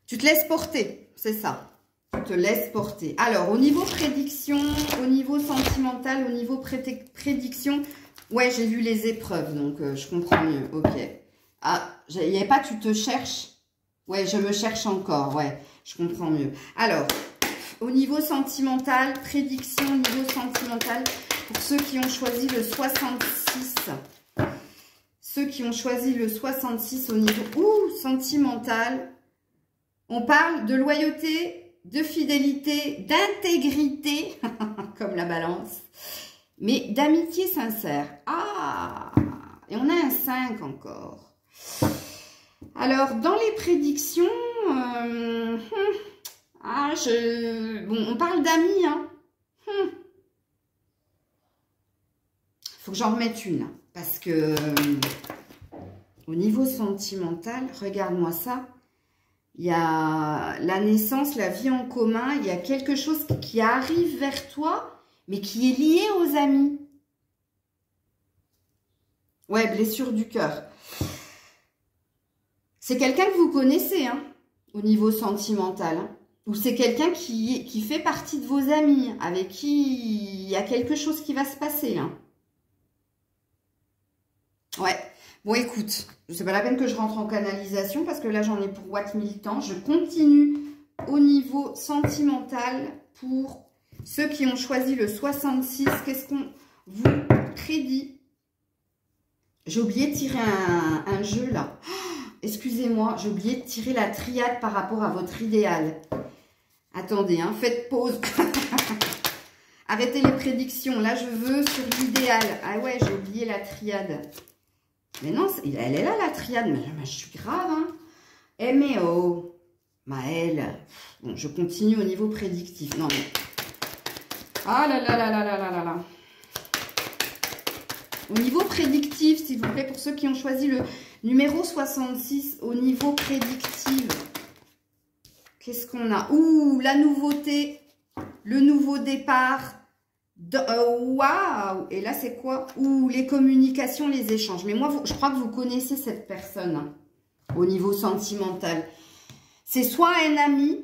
Speaker 1: Tu te laisses porter, c'est ça. Tu te laisses porter. Alors, au niveau prédiction, au niveau sentimental, au niveau prédiction, Ouais, j'ai vu les épreuves, donc je comprends mieux. Ok. Ah, il n'y avait pas tu te cherches. Ouais, je me cherche encore. Ouais, je comprends mieux. Alors, au niveau sentimental, prédiction au niveau sentimental, pour ceux qui ont choisi le 66. Ceux qui ont choisi le 66 au niveau sentimental, on parle de loyauté, de fidélité, d'intégrité, comme la balance, mais d'amitié sincère. Ah, et on a un 5 encore. Alors, dans les prédictions, bon, on parle d'amis, hein. Faut que j'en remette une, parce que au niveau sentimental, regarde-moi ça. Il y a la naissance, la vie en commun, il y a quelque chose qui arrive vers toi, mais qui est lié aux amis. Ouais, blessure du cœur. C'est quelqu'un que vous connaissez, hein, au niveau sentimental. Hein, ou c'est quelqu'un qui fait partie de vos amis, avec qui il y a quelque chose qui va se passer, là. Ouais. Bon, écoute, c'est pas la peine que je rentre en canalisation parce que là, j'en ai pour Watt militant. Je continue au niveau sentimental pour ceux qui ont choisi le 66. Qu'est-ce qu'on vous prédit? J'ai oublié de tirer un jeu, là. Excusez-moi, j'ai oublié de tirer la triade par rapport à votre idéal. Attendez, hein, faites pause. Arrêtez les prédictions. Là, je veux sur l'idéal. Ah ouais, j'ai oublié la triade. Mais non, elle est là, la triade. Mais je suis grave, hein. Eh mais oh, Maëlle. Bon, je continue au niveau prédictif. Non, mais... Ah là là là là là là là là. Au niveau prédictif, s'il vous plaît, pour ceux qui ont choisi le numéro 66, au niveau prédictif, qu'est-ce qu'on a? Ouh, la nouveauté, le nouveau départ. Waouh! Et là, c'est quoi? Ouh, les communications, les échanges. Mais moi, je crois que vous connaissez cette personne, hein, au niveau sentimental. C'est soit un ami,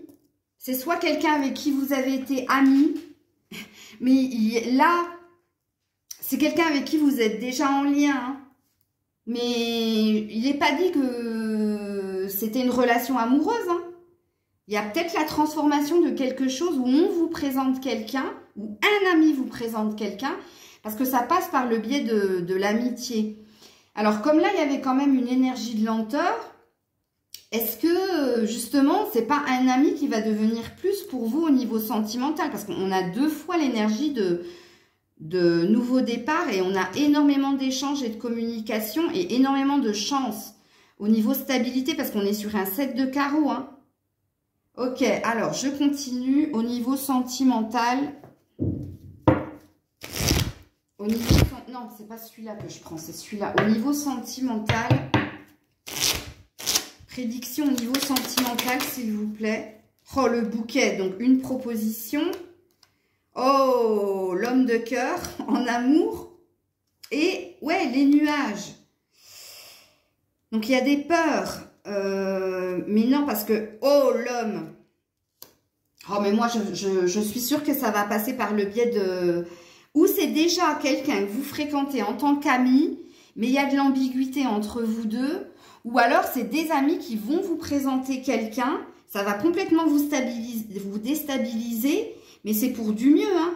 Speaker 1: c'est soit quelqu'un avec qui vous avez été ami, mais là, c'est quelqu'un avec qui vous êtes déjà en lien, hein. Mais il n'est pas dit que c'était une relation amoureuse, hein. Il y a peut-être la transformation de quelque chose où on vous présente quelqu'un, ou un ami vous présente quelqu'un, parce que ça passe par le biais de l'amitié. Alors, comme là, il y avait quand même une énergie de lenteur, est-ce que, justement, c'est pas un ami qui va devenir plus pour vous au niveau sentimental? Parce qu'on a deux fois l'énergie de nouveau départ et on a énormément d'échanges et de communication et énormément de chance au niveau stabilité, parce qu'on est sur un 7 de carreau, hein. Ok, alors je continue au niveau sentimental. Au niveau... Non, c'est pas celui-là que je prends, c'est celui-là. Au niveau sentimental, prédiction au niveau sentimental, s'il vous plaît. Oh, le bouquet, donc une proposition. Oh, l'homme de cœur en amour. Et, ouais, les nuages. Donc, il y a des peurs. Mais non, parce que, oh, l'homme. Oh, mais moi, je suis sûre que ça va passer par le biais de... Ou c'est déjà quelqu'un que vous fréquentez en tant qu'ami, mais il y a de l'ambiguïté entre vous deux. Ou alors, c'est des amis qui vont vous présenter quelqu'un. Ça va complètement vous déstabiliser, mais c'est pour du mieux, hein.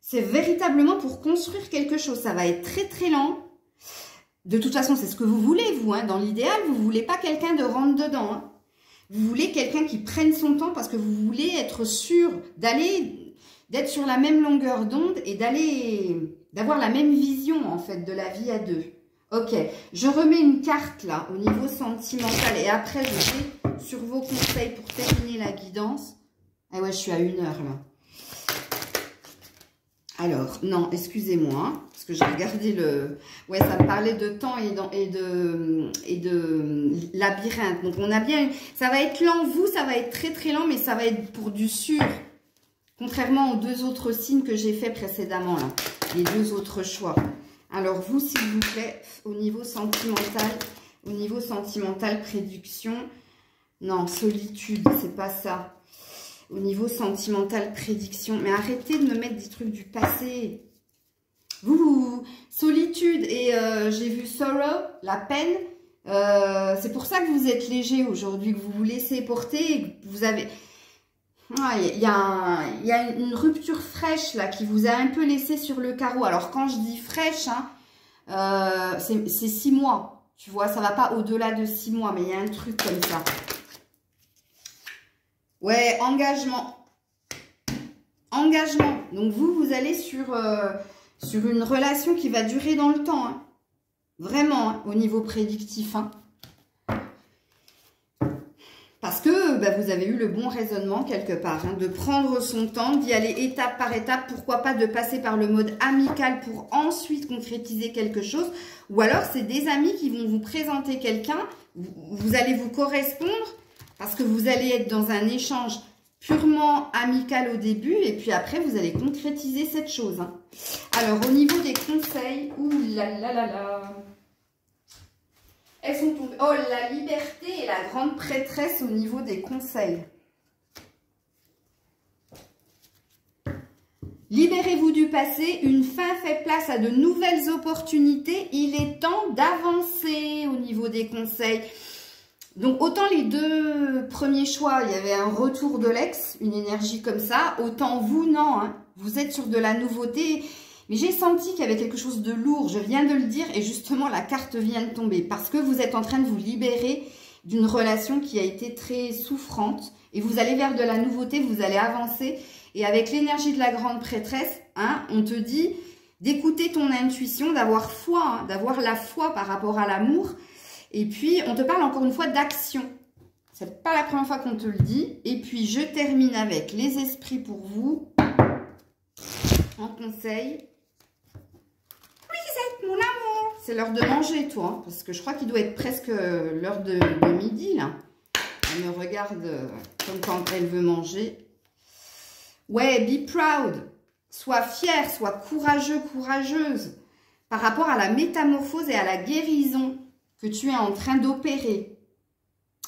Speaker 1: C'est véritablement pour construire quelque chose. Ça va être très, très lent. De toute façon, c'est ce que vous voulez, vous, hein. Dans l'idéal, vous ne voulez pas quelqu'un de rentre-dedans, hein. Vous voulez quelqu'un qui prenne son temps parce que vous voulez être sûr d'être sur la même longueur d'onde et d'avoir la même vision, en fait, de la vie à deux. Ok, je remets une carte, là, au niveau sentimental. Et après, je vais sur vos conseils pour terminer la guidance. Ah ouais, je suis à 1 heure, là. Alors, non, excusez-moi, parce que j'ai regardé le... Ouais, ça me parlait de temps et de labyrinthe. Donc, on a bien... Ça va être lent, vous, ça va être très, très lent, mais ça va être pour du sûr. Contrairement aux 2 autres signes que j'ai fait précédemment, là. Les 2 autres choix. Alors, vous, s'il vous plaît, au niveau sentimental, prédiction... Non, solitude, c'est pas ça. Au niveau sentimental, prédiction. Mais arrêtez de me mettre des trucs du passé. solitude et j'ai vu sorrow, la peine. C'est pour ça que vous êtes léger aujourd'hui, que vous vous laissez porter et que vous avez... Il y a une rupture fraîche là qui vous a un peu laissé sur le carreau. Alors quand je dis fraîche, hein, c'est 6 mois. Tu vois, ça va pas au-delà de 6 mois, mais il y a un truc comme ça. Ouais, engagement. Engagement. Donc vous allez sur une relation qui va durer dans le temps. Hein. Vraiment, hein, au niveau prédictif. Hein. Parce que bah, vous avez eu le bon raisonnement quelque part. Hein, de prendre son temps, d'y aller étape par étape. Pourquoi pas de passer par le mode amical pour ensuite concrétiser quelque chose. Ou alors c'est des amis qui vont vous présenter quelqu'un. Vous allez vous correspondre parce que vous allez être dans un échange purement amical au début et puis après vous allez concrétiser cette chose. Hein. Alors au niveau des conseils, ouh là là là là, elles sont tombées. Oh, la liberté et la grande prêtresse au niveau des conseils. Libérez-vous du passé, une fin fait place à de nouvelles opportunités, il est temps d'avancer au niveau des conseils. Donc, autant les 2 premiers choix, il y avait un retour de l'ex, une énergie comme ça. Autant vous, non. Hein. Vous êtes sur de la nouveauté. Mais j'ai senti qu'il y avait quelque chose de lourd. Je viens de le dire et justement, la carte vient de tomber. Parce que vous êtes en train de vous libérer d'une relation qui a été très souffrante. Et vous allez vers de la nouveauté, vous allez avancer. Et avec l'énergie de la grande prêtresse, hein, on te dit d'écouter ton intuition, d'avoir foi, hein, d'avoir la foi par rapport à l'amour. Et puis, on te parle encore une fois d'action. C'est pas la première fois qu'on te le dit. Et puis, je termine avec les esprits pour vous. En conseil. Oui, c'est mon amour. C'est l'heure de manger, toi. Hein, parce que je crois qu'il doit être presque l'heure de midi, là. Elle me regarde comme quand elle veut manger. Ouais, be proud. Sois fier, sois courageux, courageuse. Par rapport à la métamorphose et à la guérison que tu es en train d'opérer.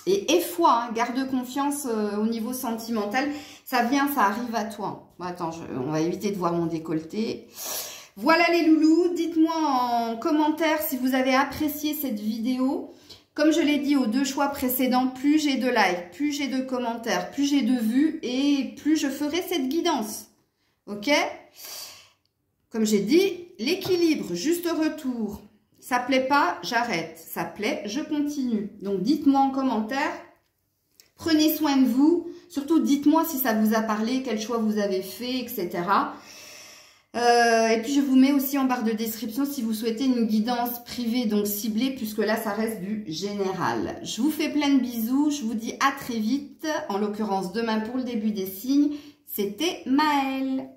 Speaker 1: Et aie foi, hein, garde confiance au niveau sentimental. Ça vient, ça arrive à toi. Bon, attends, on va éviter de voir mon décolleté. Voilà les loulous. Dites-moi en commentaire si vous avez apprécié cette vidéo. Comme je l'ai dit aux 2 choix précédents, plus j'ai de likes, plus j'ai de commentaires, plus j'ai de vues et plus je ferai cette guidance. Ok? Comme j'ai dit, l'équilibre, juste retour. Ça plaît pas, j'arrête. Ça plaît, je continue. Donc, dites-moi en commentaire. Prenez soin de vous. Surtout, dites-moi si ça vous a parlé, quel choix vous avez fait, etc. Et puis, je vous mets aussi en barre de description si vous souhaitez une guidance privée, donc ciblée, puisque là, ça reste du général. Je vous fais plein de bisous. Je vous dis à très vite. En l'occurrence, demain pour le début des signes. C'était Maëlle.